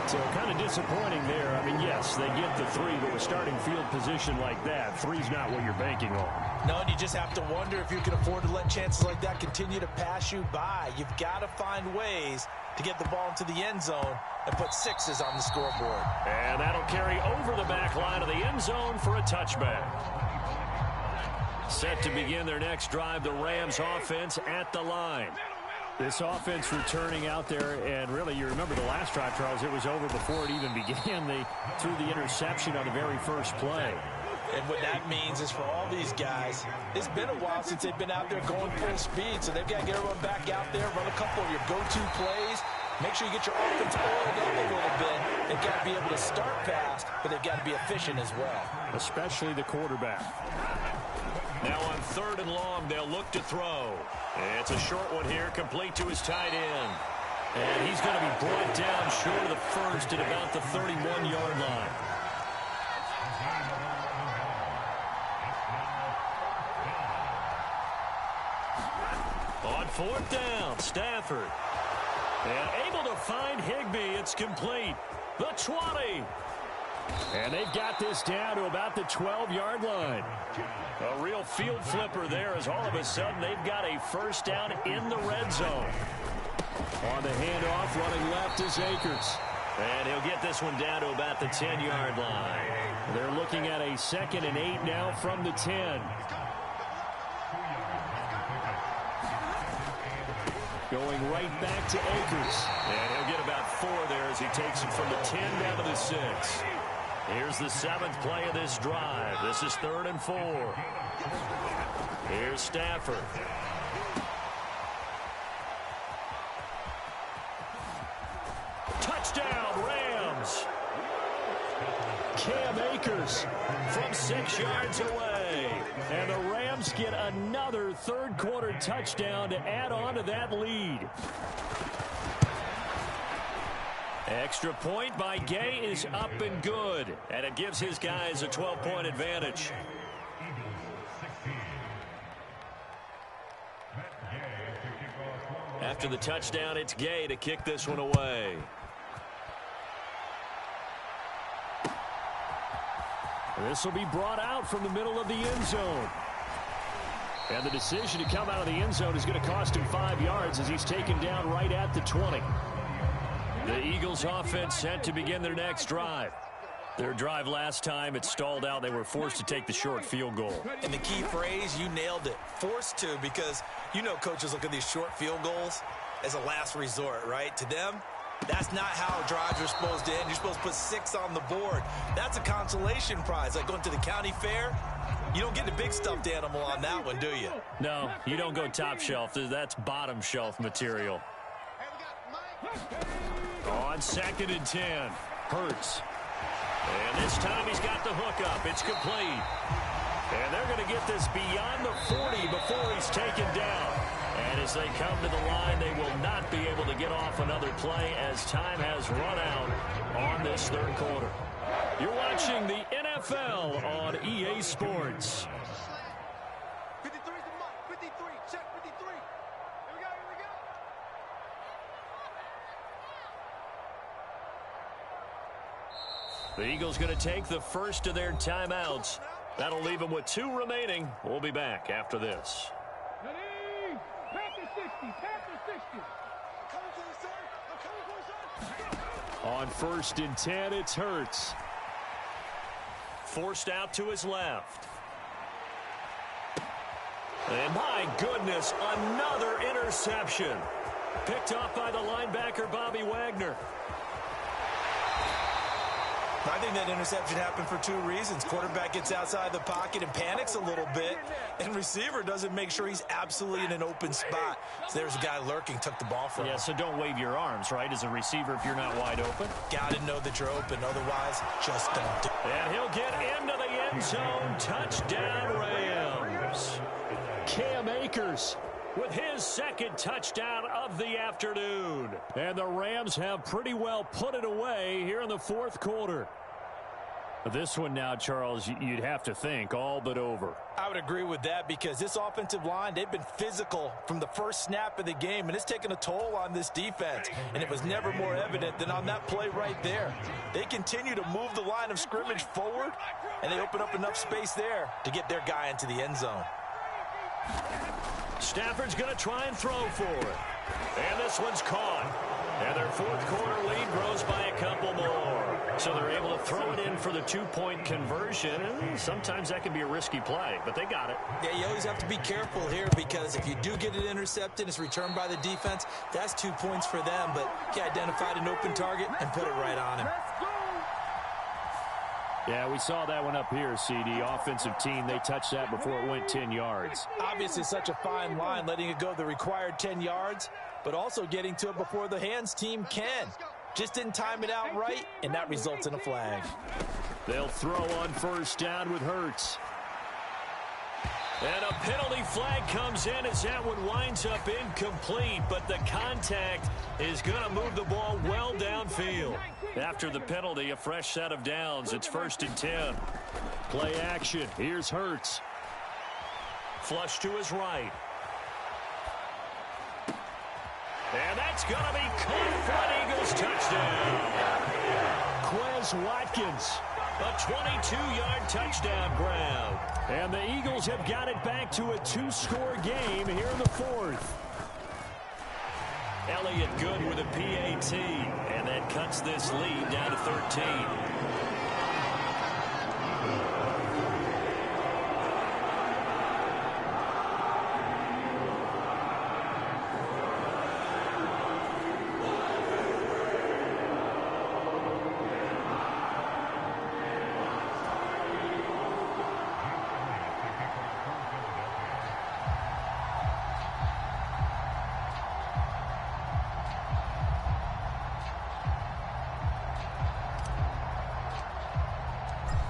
So kind of disappointing there. I mean, yes, they get the 3, but with starting field position like that, 3's not what you're banking on. No, and you just have to wonder if you can afford to let chances like that continue to pass you by. You've got to find ways to get the ball into the end zone and put 6s on the scoreboard. And that'll carry over the back line of the end zone for a touchback. Set to begin their next drive, the Rams offense at the line. This offense returning out there, and really, you remember the last drive, Charles, it was over before it even began. They threw the interception on the very first play. And what that means is for all these guys, it's been a while since they've been out there going full speed, so they've got to get everyone back out there, run a couple of your go-to plays, make sure you get your offense oiled up a little bit. They've got to be able to start fast, but they've got to be efficient as well. Especially the quarterback. Now on 3rd and long, they'll look to throw. It's a short one here, complete to his tight end. And he's going to be brought down short of the first at about the 31-yard line. On 4th down, Stafford. And able to find Higbee. It's complete. The 20. And they've got this down to about the 12-yard line. A real field flipper there as all of a sudden they've got a first down in the red zone. On the handoff, running left is Akers. And he'll get this one down to about the 10-yard line. They're looking at a 2nd and 8 now from the 10. Going right back to Akers. And he'll get about 4 there as he takes it from the 10 down to the 6. Here's the 7th play of this drive. This is 3rd and 4. Here's Stafford. Touchdown, Rams. Cam Akers from 6 yards away. And the Rams get another 3rd quarter touchdown to add on to that lead. Extra point by Gay is up and good. And it gives his guys a 12-point advantage. After the touchdown, it's Gay to kick this one away. This will be brought out from the middle of the end zone. And the decision to come out of the end zone is going to cost him 5 yards as he's taken down right at the 20. The Eagles offense set to begin their next drive. Their drive last time, it stalled out. They were forced to take the short field goal. And the key phrase, you nailed it. Forced to, because you know coaches look at these short field goals as a last resort, right? To them, that's not how drives are supposed to end. You're supposed to put 6 on the board. That's a consolation prize. Like going to the county fair, you don't get the big stuffed animal on that one, do you? No, you don't go top shelf. That's bottom shelf material. On 2nd and 10, Hurts. And this time he's got the hook up. It's complete. And they're going to get this beyond the 40 before he's taken down. And as they come to the line, they will not be able to get off another play as time has run out on this 3rd quarter. You're watching the NFL on EA Sports. 53 is the mark. 53. Check 53. Here we go. Here we go. The Eagles going to take the first of their timeouts. That'll leave them with 2 remaining. We'll be back after this. Ready? Panther 60. Panther 60. I'm coming for you, sir. I'm coming for you, sir. On 1st and 10, it's Hurts. Forced out to his left. And my goodness, another interception. Picked off by the linebacker, Bobby Wagner. I think that interception happened for 2 reasons. Quarterback gets outside the pocket and panics a little bit, and receiver doesn't make sure he's absolutely in an open spot. So there's a guy lurking, took the ball from him. Yeah, so don't wave your arms, right, as a receiver if you're not wide open. Got to know that you're open, otherwise just don't do it. And he'll get into the end zone. Touchdown, Rams. Cam Akers with his 2nd touchdown of the afternoon. And the Rams have pretty well put it away here in the 4th quarter. This one now, Charles, you'd have to think all but over. I would agree with that because this offensive line, they've been physical from the first snap of the game, and it's taken a toll on this defense, and it was never more evident than on that play right there. They continue to move the line of scrimmage forward, and they open up enough space there to get their guy into the end zone. Stafford's going to try and throw for it. And this one's caught. And their fourth quarter lead grows by a couple more. So they're able to throw it in for the two-point conversion. And sometimes that can be a risky play, but they got it. Yeah, you always have to be careful here because if you do get it intercepted, it's returned by the defense. That's 2 points for them, but he identified an open target and put it right on him. Yeah, we saw that one up here, CD. Offensive team, they touched that before it went 10 yards. Obviously, such a fine line, letting it go the required 10 yards, but also getting to it before the hands team can. Just didn't time it out right, and that results in a flag. They'll throw on first down with Hurts. And a penalty flag comes in as that one winds up incomplete, but the contact is going to move the ball well downfield. After the penalty, a fresh set of downs. It's 1st and 10. Play action. Here's Hurts. Flush to his right. And that's going to be caught for an Eagles touchdown. Quez Watkins. A 22-yard touchdown grab. And the Eagles have got it back to a 2-score game here in the 4th. Elliott good with a PAT, and that cuts this lead down to 13.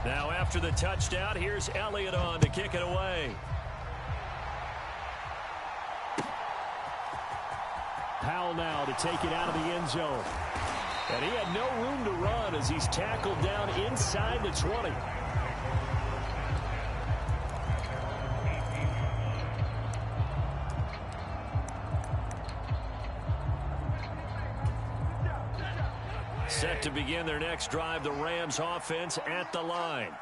Now after the touchdown, here's Elliott on to kick it away. Powell now to take it out of the end zone. And he had no room to run as he's tackled down inside the 20. Set to begin their next drive, the Rams offense at the line.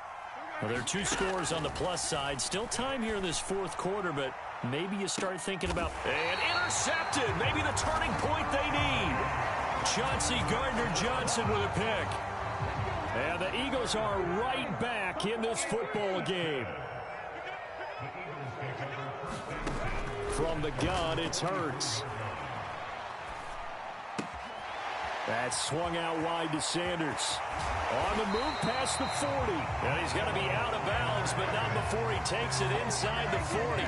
Well, there are 2 scores on the plus side. Still time here in this 4th quarter, but maybe you start thinking about... And intercepted. Maybe the turning point they need. Chauncey Gardner-Johnson with a pick. And the Eagles are right back in this football game. From the gun, it's Hurts. That's swung out wide to Sanders. On the move past the 40. And he's going to be out of bounds, but not before he takes it inside the 40.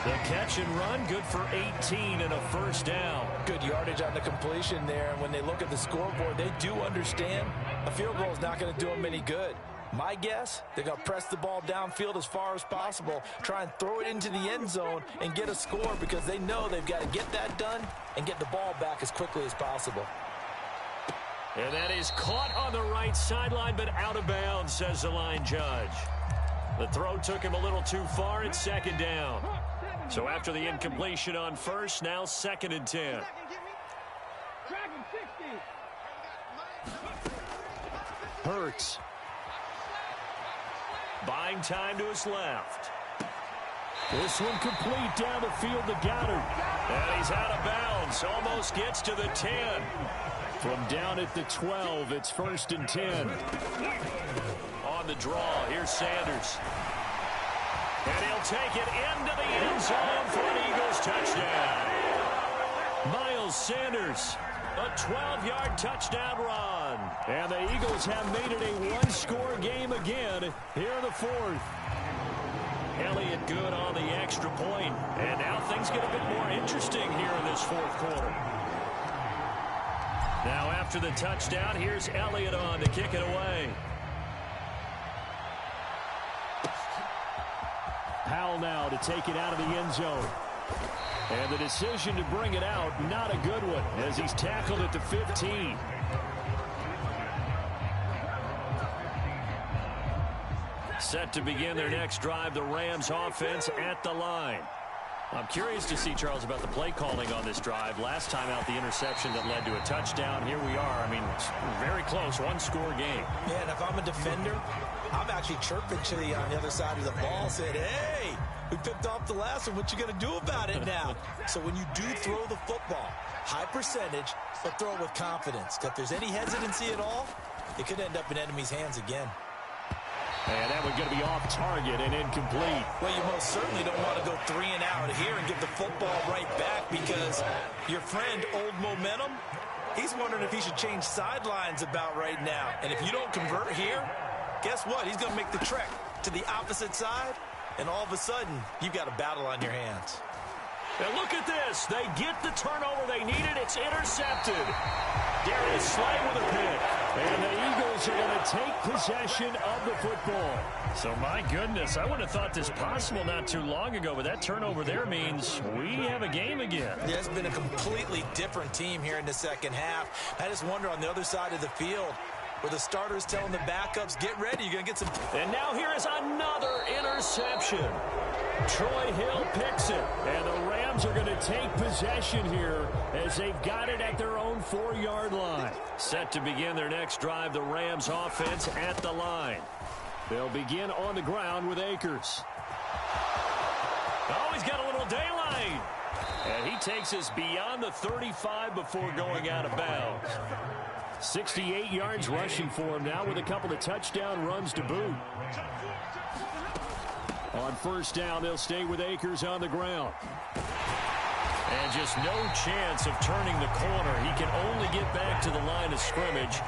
The catch and run, good for 18 and a first down. Good yardage on the completion there. And when they look at the scoreboard, they do understand a field goal is not going to do them any good. My guess, they're going to press the ball downfield as far as possible, try and throw it into the end zone and get a score because they know they've got to get that done and get the ball back as quickly as possible. And that is caught on the right sideline, but out of bounds, says the line judge. The throw took him a little too far. It's 2nd down. So after the incompletion on first, now 2nd and 10. Hurts. Buying time to his left. This one complete down the field to Goddard. And he's out of bounds. Almost gets to the 10. From down at the 12, it's 1st and 10. On the draw, here's Sanders. And he'll take it into the end zone for an Eagles touchdown. Miles Sanders, a 12-yard touchdown run. And the Eagles have made it a 1-score game again here in the 4th. Elliott good on the extra point. And now things get a bit more interesting here in this 4th quarter. Now after the touchdown, here's Elliott on to kick it away. Powell now to take it out of the end zone. And the decision to bring it out, not a good one, as he's tackled at the 15. Set to begin their next drive, the Rams offense at the line. I'm curious to see, Charles, about the play calling on this drive. Last time out, the interception that led to a touchdown. Here we are. I mean, it's very close, one-score game. Yeah, and if I'm a defender, I'm actually chirping to you on the other side of the ball, saying, hey, we picked off the last one. What you going to do about it now? So when you do throw the football, high percentage, but throw it with confidence. If there's any hesitancy at all, it could end up in enemy's hands again. And that one's going to be off target and incomplete. Well, you most certainly don't want to go 3 and out here and give the football right back, because your friend, Old Momentum, he's wondering if he should change sidelines about right now. And if you don't convert here, guess what? He's going to make the trek to the opposite side, and all of a sudden, you've got a battle on your hands. And look at this. They get the turnover they needed. It's intercepted. Darius Slay with a pick. And the Eagles are going to take possession of the football. So, my goodness, I wouldn't have thought this possible not too long ago, but that turnover there means we have a game again. Yeah, it's been a completely different team here in the second half. I just wonder on the other side of the field, where the starters telling the backups, get ready, you're going to get some... And now here is another interception. Troy Hill picks it, and the Rams are going to take possession here as they've got it at their own 4-yard line. Set to begin their next drive, the Rams offense at the line. They'll begin on the ground with Akers. Oh, he's got a little daylight. And he takes us beyond the 35 before going out of bounds. 68 yards rushing for him now with a couple of touchdown runs to boot. On first down, they'll stay with Akers on the ground. And just no chance of turning the corner. He can only get back to the line of scrimmage.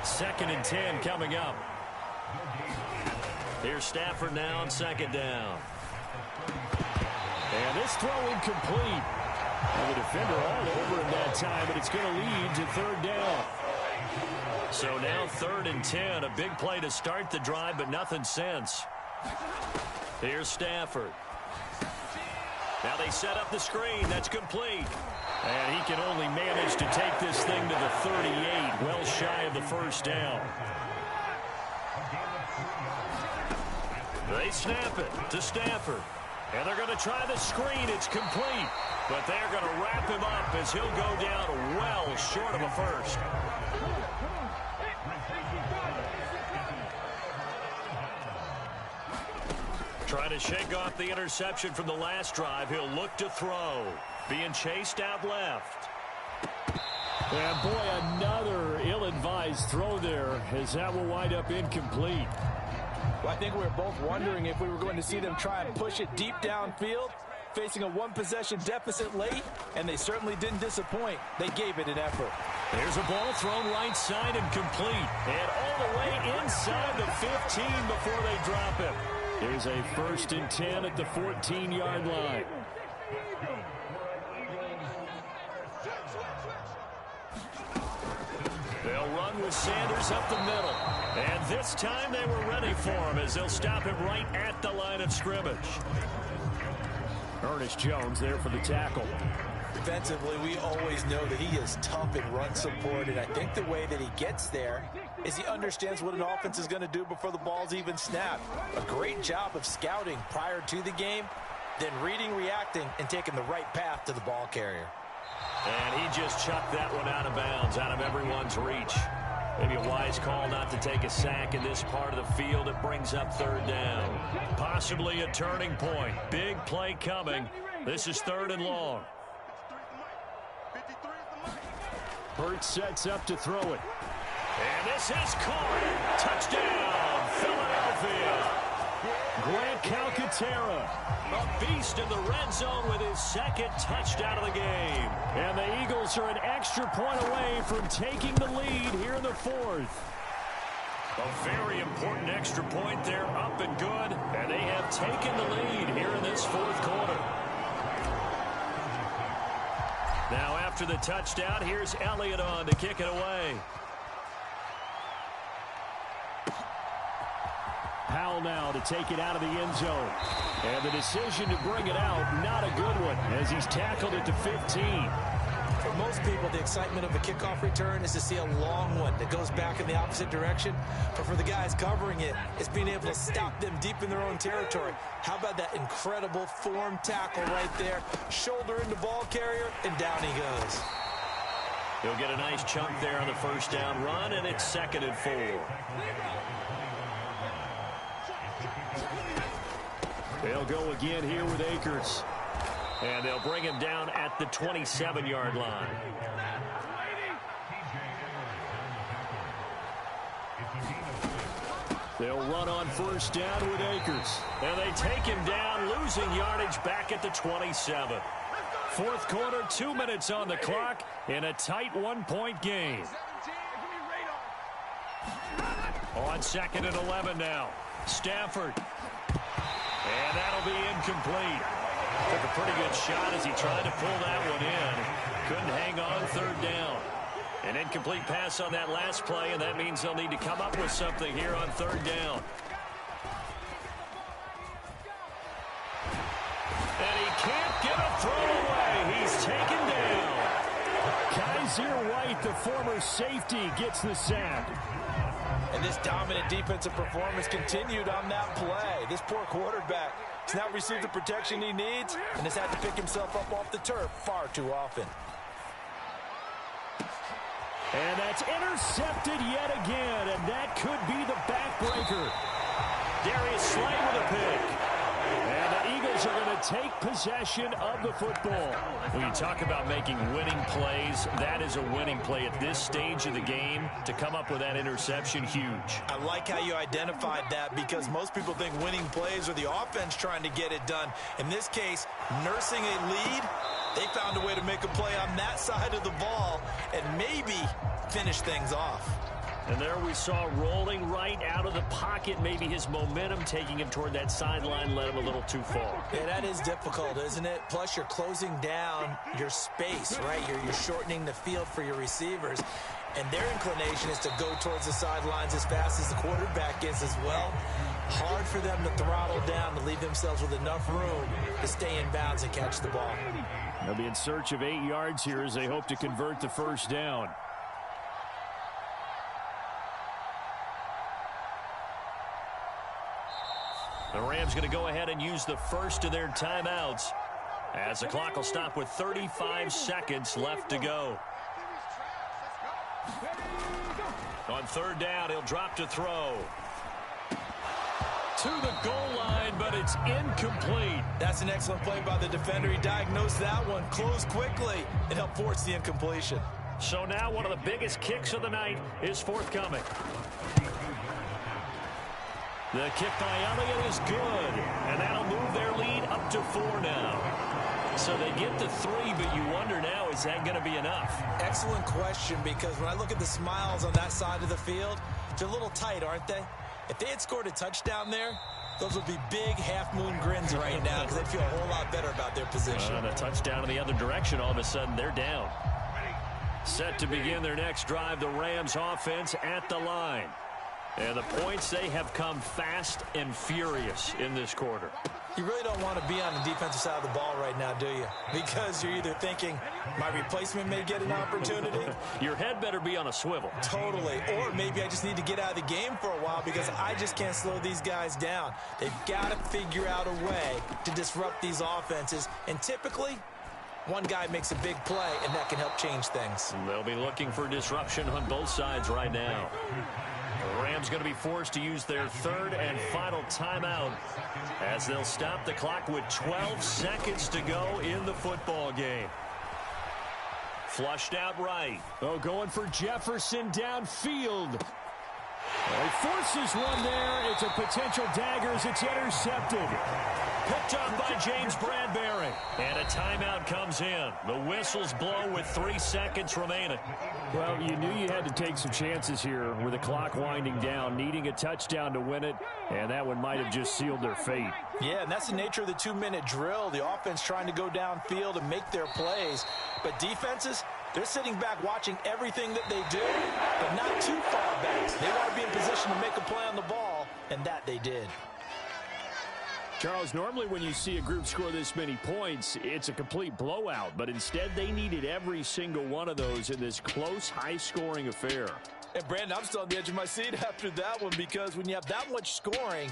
2nd and 10 coming up. Here's Stafford now on 2nd down. And this throw incomplete. And the defender all over him that time, but it's going to lead to 3rd down. So now 3rd and 10. A big play to start the drive, but nothing since. Here's Stafford. Now they set up the screen. That's complete. And he can only manage to take this thing to the 38, well shy of the 1st down. They snap it to Stafford. And they're going to try the screen. It's complete. But they're going to wrap him up as he'll go down well short of a first. Trying to shake off the interception from the last drive. He'll look to throw. Being chased out left. And boy, another ill-advised throw there, as that will wind up incomplete. Well, I think we were both wondering if we were going to see them try and push it deep downfield, facing a 1-possession deficit late, and they certainly didn't disappoint. They gave it an effort. There's a ball thrown right side and complete. And all the way inside the 15 before they drop it. There's a 1st and 10 at the 14-yard line. They'll run with Sanders up the middle. And this time they were ready for him as they'll stop him right at the line of scrimmage. Ernest Jones there for the tackle. Defensively, we always know that he is tough in run support, and I think the way that he gets there is he understands what an offense is going to do before the ball's even snapped. A great job of scouting prior to the game, then reading, reacting, and taking the right path to the ball carrier. And he just chucked that one out of bounds, out of everyone's reach. Maybe a wise call not to take a sack in this part of the field. It brings up 3rd down. Possibly a turning point. Big play coming. This is 3rd and long. Burt sets up to throw it. And this is caught. Touchdown, Philadelphia. Grant Calcaterra, A beast in the red zone with his 2nd touchdown of the game. And the Eagles are an extra point away from taking the lead here in the 4th. A very important extra point there, up and good. And they have taken the lead here in this 4th quarter. Now after the touchdown, here's Elliott on to kick it away. Powell now to take it out of the end zone. And the decision to bring it out, not a good one, as he's tackled at the 15. For most people, the excitement of a kickoff return is to see a long one that goes back in the opposite direction. But for the guys covering it, it's being able to stop them deep in their own territory. How about that incredible form tackle right there? Shoulder into ball carrier, and down he goes. He'll get a nice chunk there on the first down run, and it's 2nd and 4. They'll go again here with Akers. And they'll bring him down at the 27-yard line. They'll run on first down with Akers. And they take him down, losing yardage back at the 27. Fourth quarter, 2 minutes on the clock in a tight one-point game. On 2nd and 11 now. Stafford. And that'll be incomplete. Took a pretty good shot as he tried to pull that one in. Couldn't hang on 3rd down. An incomplete pass on that last play, and that means they'll need to come up with something here on 3rd down. And he can't get a throw away. He's taken down. Kaiser White, the former safety, gets the sack. And this dominant defensive performance continued on that play. This poor quarterback has not received the protection he needs and has had to pick himself up off the turf far too often. And that's intercepted yet again, and that could be the backbreaker. Darius Slay with a pick. And the Eagles are going to take possession of the football. When you talk about making winning plays, that is a winning play at this stage of the game. To come up with that interception, huge. I like how you identified that because most people think winning plays are the offense trying to get it done. In this case, nursing a lead, they found a way to make a play on that side of the ball and maybe finish things off. And there we saw rolling right out of the pocket. Maybe his momentum taking him toward that sideline led him a little too far. Yeah, that is difficult, isn't it? Plus, you're closing down your space, right? You're shortening the field for your receivers. And their inclination is to go towards the sidelines as fast as the quarterback is as well. Hard for them to throttle down to leave themselves with enough room to stay in bounds and catch the ball. They'll be in search of 8 yards here as they hope to convert the first down. The Rams going to go ahead and use the first of their timeouts as the clock will stop with 35 seconds left to go. On 3rd down, he'll drop to throw. To the goal line, but it's incomplete. That's an excellent play by the defender. He diagnosed that one, closed quickly, and helped force the incompletion. So now one of the biggest kicks of the night is forthcoming. The kick by Elliott is good, and that'll move their lead up to 4 now. So they get to 3, but you wonder now, is that going to be enough? Excellent question, because when I look at the smiles on that side of the field, they're a little tight, aren't they? If they had scored a touchdown there, those would be big half-moon grins right now because they'd feel a whole lot better about their position. And a touchdown in the other direction, all of a sudden they're down. Set to begin their next drive, the Rams offense at the line. And the points, they have come fast and furious in this quarter. You really don't want to be on the defensive side of the ball right now, do you? Because you're either thinking, my replacement may get an opportunity. Your head better be on a swivel. Totally. Or maybe I just need to get out of the game for a while because I just can't slow these guys down. They've got to figure out a way to disrupt these offenses. And typically, one guy makes a big play, and that can help change things. They'll be looking for disruption on both sides right now. The Rams going to be forced to use their 3rd and final timeout as they'll stop the clock with 12 seconds to go in the football game. Flushed out right. Oh, going for Jefferson downfield. He forces one there. It's a potential dagger as it's intercepted. Picked up by James Bradbury. And a timeout comes in. The whistles blow with 3 seconds remaining. Well, you knew you had to take some chances here with the clock winding down, needing a touchdown to win it, and that one might have just sealed their fate. Yeah, and that's the nature of the 2-minute drill. The offense trying to go downfield and make their plays. But defenses, they're sitting back watching everything that they do, but not too far back. They want to be in position to make a play on the ball, and that they did. Charles, normally when you see a group score this many points, it's a complete blowout. But instead, they needed every single one of those in this close, high-scoring affair. And, Brandon, I'm still on the edge of my seat after that one because when you have that much scoring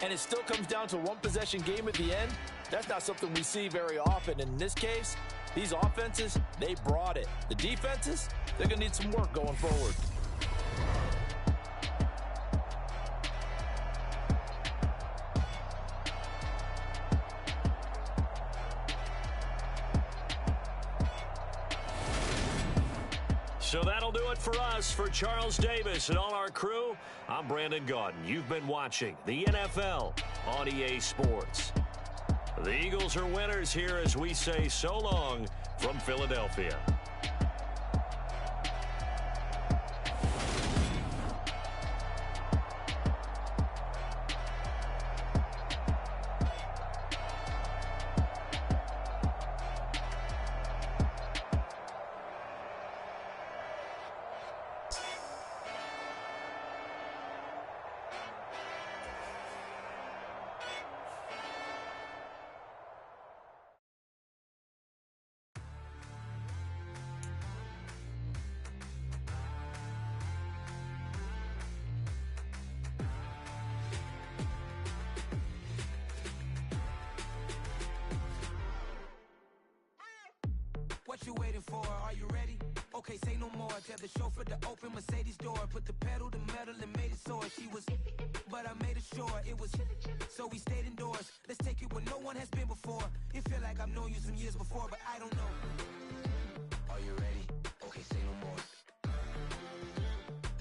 and it still comes down to a one-possession game at the end, that's not something we see very often. And in this case, these offenses, they brought it. The defenses, they're going to need some work going forward. So that'll do it for us. For Charles Davis and all our crew, I'm Brandon Gaudin. You've been watching the NFL on EA Sports. The Eagles are winners here as we say so long from Philadelphia. What you waiting for? Are you ready? Okay, say no more. Tell the chauffeur to open Mercedes door. Put the pedal to metal and made it soar. She was, but I made it sure it was. So we stayed indoors. Let's take it where no one has been before. It feel like I've known you some years before, but I don't know. Are you ready? Okay, say no more.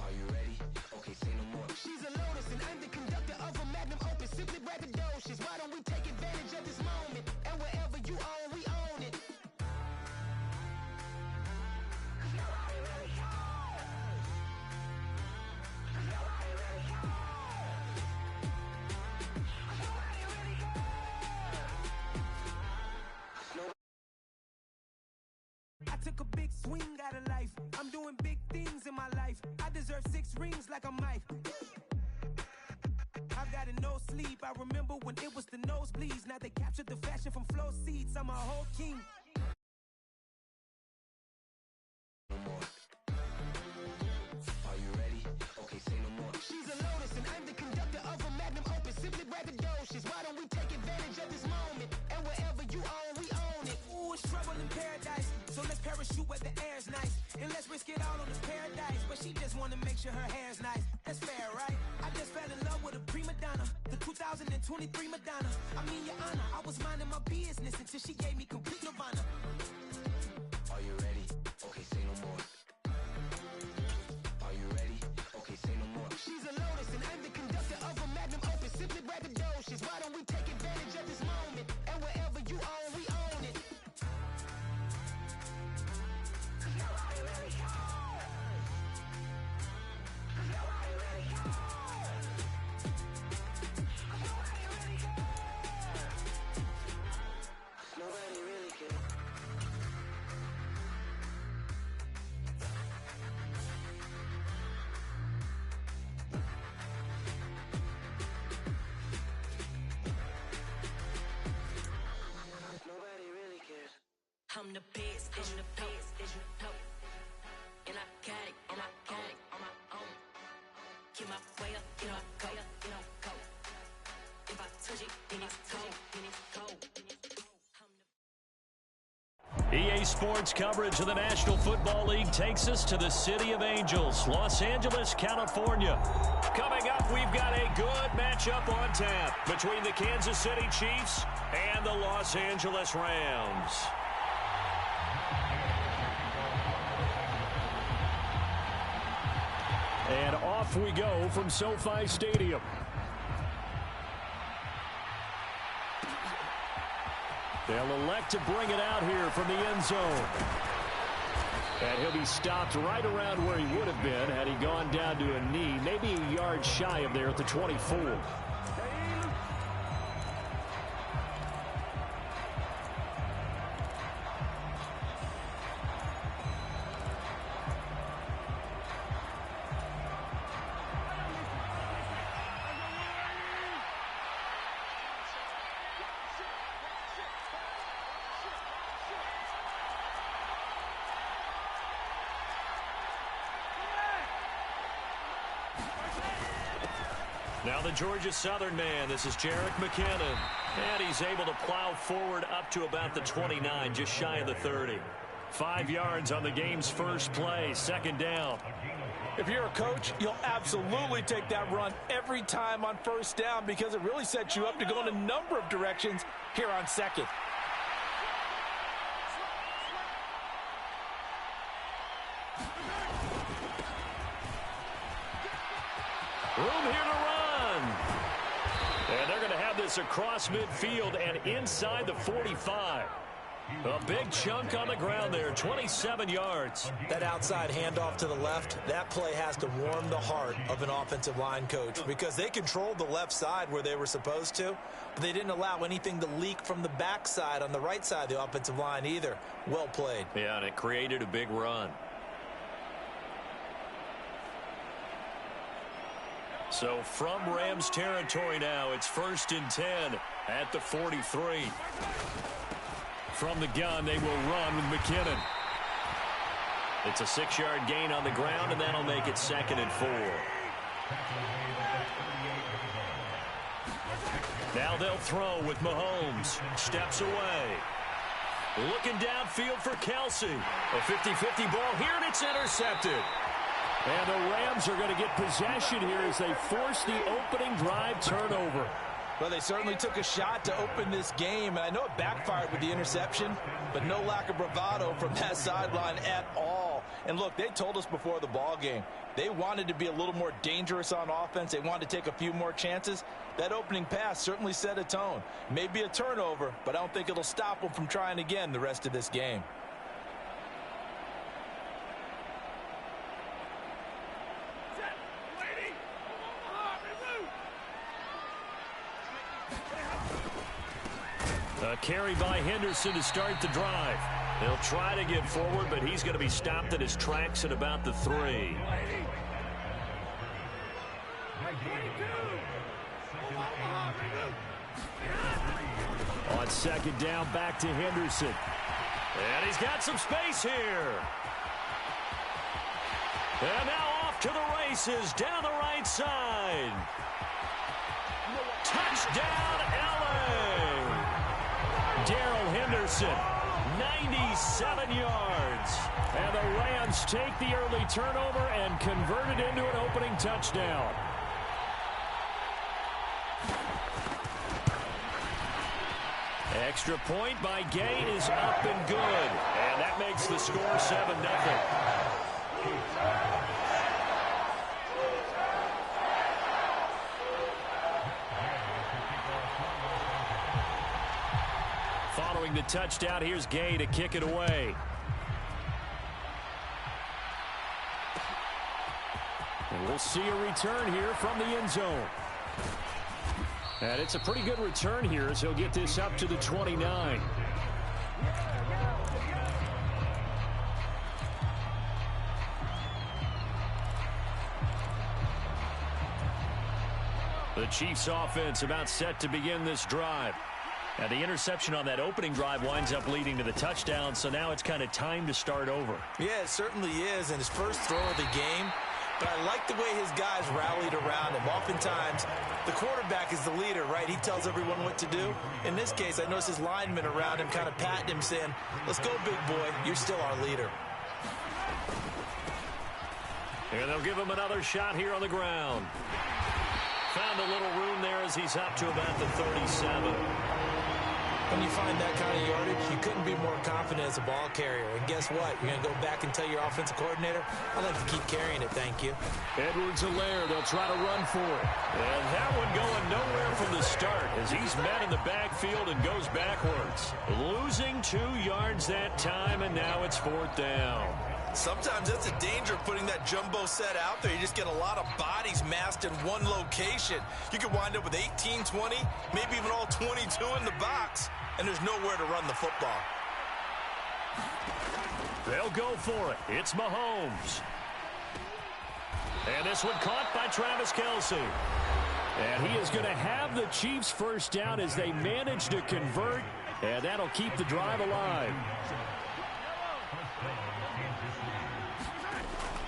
Are you ready? Okay, say no more. She's a Lotus and I'm the conductor of a Magnum Opus. Simply braggadocious. Why don't we take advantage of this moment? And wherever you own, we own it. I took a big swing out of life. I'm doing big things in my life. I deserve 6 rings like a Mike. I've got no sleep. I remember when it was the nosebleeds. Now they captured the fashion from flow seats. I'm a whole king. Are you ready? Okay, say no more. She's a Lotus and I'm the conductor of a Magnum Opus. Simply braggadocious. Why don't we take advantage of this moment? And wherever you own, we own it. Ooh, it's trouble in paradise. So let's parachute where the air's nice. And let's risk it all on the paradise. But she just wanna make sure her hair's nice. That's fair, right? I just fell in love with a prima donna. The 2023 Madonna. I mean, your honor, I was minding my business until she gave me complete nirvana. Are you ready? Okay, say no more. Are you ready? Okay, say no more. She's a Lotus and I'm the conductor of a Magnum Opus. Simply braggadocious. Why don't we take advantage of this moment? And wherever you own, we own it. Nobody really cares. Nobody really cares. I'm the best, I'm the best, as you know. And I got it, and I got it on my own. Get my way up, get my go, get my go. If I touch it, then it's cold, then it's cold. EA Sports coverage of the National Football League takes us to the City of Angels, Los Angeles, California. Coming up, we've got a good matchup on tap between the Kansas City Chiefs and the Los Angeles Rams. And off we go from SoFi Stadium. They'll elect to bring it out here from the end zone. And he'll be stopped right around where he would have been had he gone down to a knee, maybe a yard shy of there at the 24. Now the Georgia Southern man. This is Jerick McKinnon. And he's able to plow forward up to about the 29, just shy of the 30. 5 yards on the game's first play, second down. If you're a coach, you'll absolutely take that run every time on first down because it really sets you up to go in a number of directions here on second. Room here to run. And they're going to have this across midfield and inside the 45. A big chunk on the ground there, 27 yards. That outside handoff to the left, that play has to warm the heart of an offensive line coach because they controlled the left side where they were supposed to, but they didn't allow anything to leak from the backside on the right side of the offensive line either. Well played. Yeah, and it created a big run. So from Rams territory now, it's 1st and 10 at the 43. From the gun, they will run with McKinnon. It's a 6-yard gain on the ground, and that'll make it 2nd and 4. Now they'll throw with Mahomes. Steps away. Looking downfield for Kelsey. A 50-50 ball here, and it's intercepted. And the Rams are going to get possession here as they force the opening drive turnover. Well, they certainly took a shot to open this game, and I know it backfired with the interception, but no lack of bravado from that sideline at all. And look, they told us before the ball game, they wanted to be a little more dangerous on offense. They wanted to take a few more chances. That opening pass certainly set a tone. Maybe a turnover, but I don't think it'll stop them from trying again the rest of this game. A carry by Henderson to start the drive. They'll try to get forward, but he's going to be stopped in his tracks at about the 3. On second down, back to Henderson. And he's got some space here. And now off to the races down the right side. Touchdown, LA! Darrell Henderson, 97 yards. And the Rams take the early turnover and convert it into an opening touchdown. Extra point by Gay is up and good. And that makes the score 7-0. Following the touchdown, here's Gay to kick it away. And we'll see a return here from the end zone. And it's a pretty good return here as he'll get this up to the 29. The Chiefs offense about set to begin this drive. And the interception on that opening drive winds up leading to the touchdown, so now it's kind of time to start over. Yeah, it certainly is, and his first throw of the game. But I like the way his guys rallied around him. Oftentimes, the quarterback is the leader, right? He tells everyone what to do. In this case, I noticed his linemen around him kind of patting him, saying, let's go, big boy. You're still our leader. And they'll give him another shot here on the ground. Found a little room there as he's up to about the 37. When you find that kind of yardage, you couldn't be more confident as a ball carrier. And guess what? You're going to go back and tell your offensive coordinator, I'd like to keep carrying it, thank you. Edwards-Helaire, they'll try to run for it. And that one going nowhere from the start as he's met in the backfield and goes backwards. Losing 2 yards that time, and now it's 4th down. Sometimes that's a danger of putting that jumbo set out there. You just get a lot of bodies massed in one location. You could wind up with 18, 20, maybe even all 22 in the box, and there's nowhere to run the football. They'll go for it. It's Mahomes. And this one caught by Travis Kelce. And he is going to have the Chiefs first down as they manage to convert, and that'll keep the drive alive.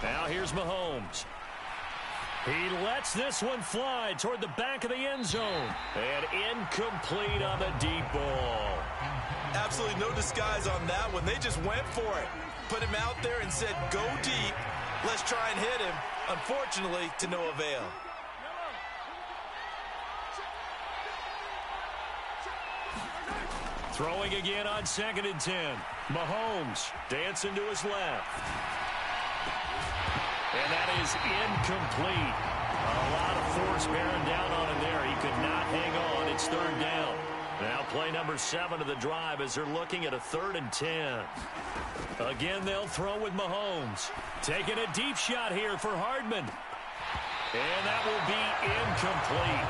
Now here's Mahomes. He lets this one fly toward the back of the end zone. And incomplete on the deep ball. Absolutely no disguise on that one. They just went for it. Put him out there and said, go deep. Let's try and hit him. Unfortunately, to no avail. Throwing again on 2nd and 10. Mahomes dancing to his left. And that is incomplete. A lot of force bearing down on him there. He could not hang on. It's 3rd down. Now play number 7 of the drive as they're looking at a 3rd and 10. Again, they'll throw with Mahomes. Taking a deep shot here for Hardman. And that will be incomplete.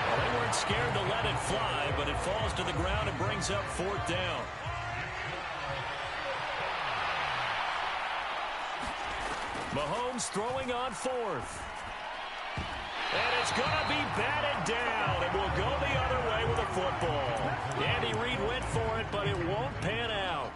Well, they weren't scared to let it fly, but it falls to the ground and brings up 4th down. Mahomes throwing on 4th. And it's going to be batted down, and will go the other way with a football. Andy Reid went for it, but it won't pan out.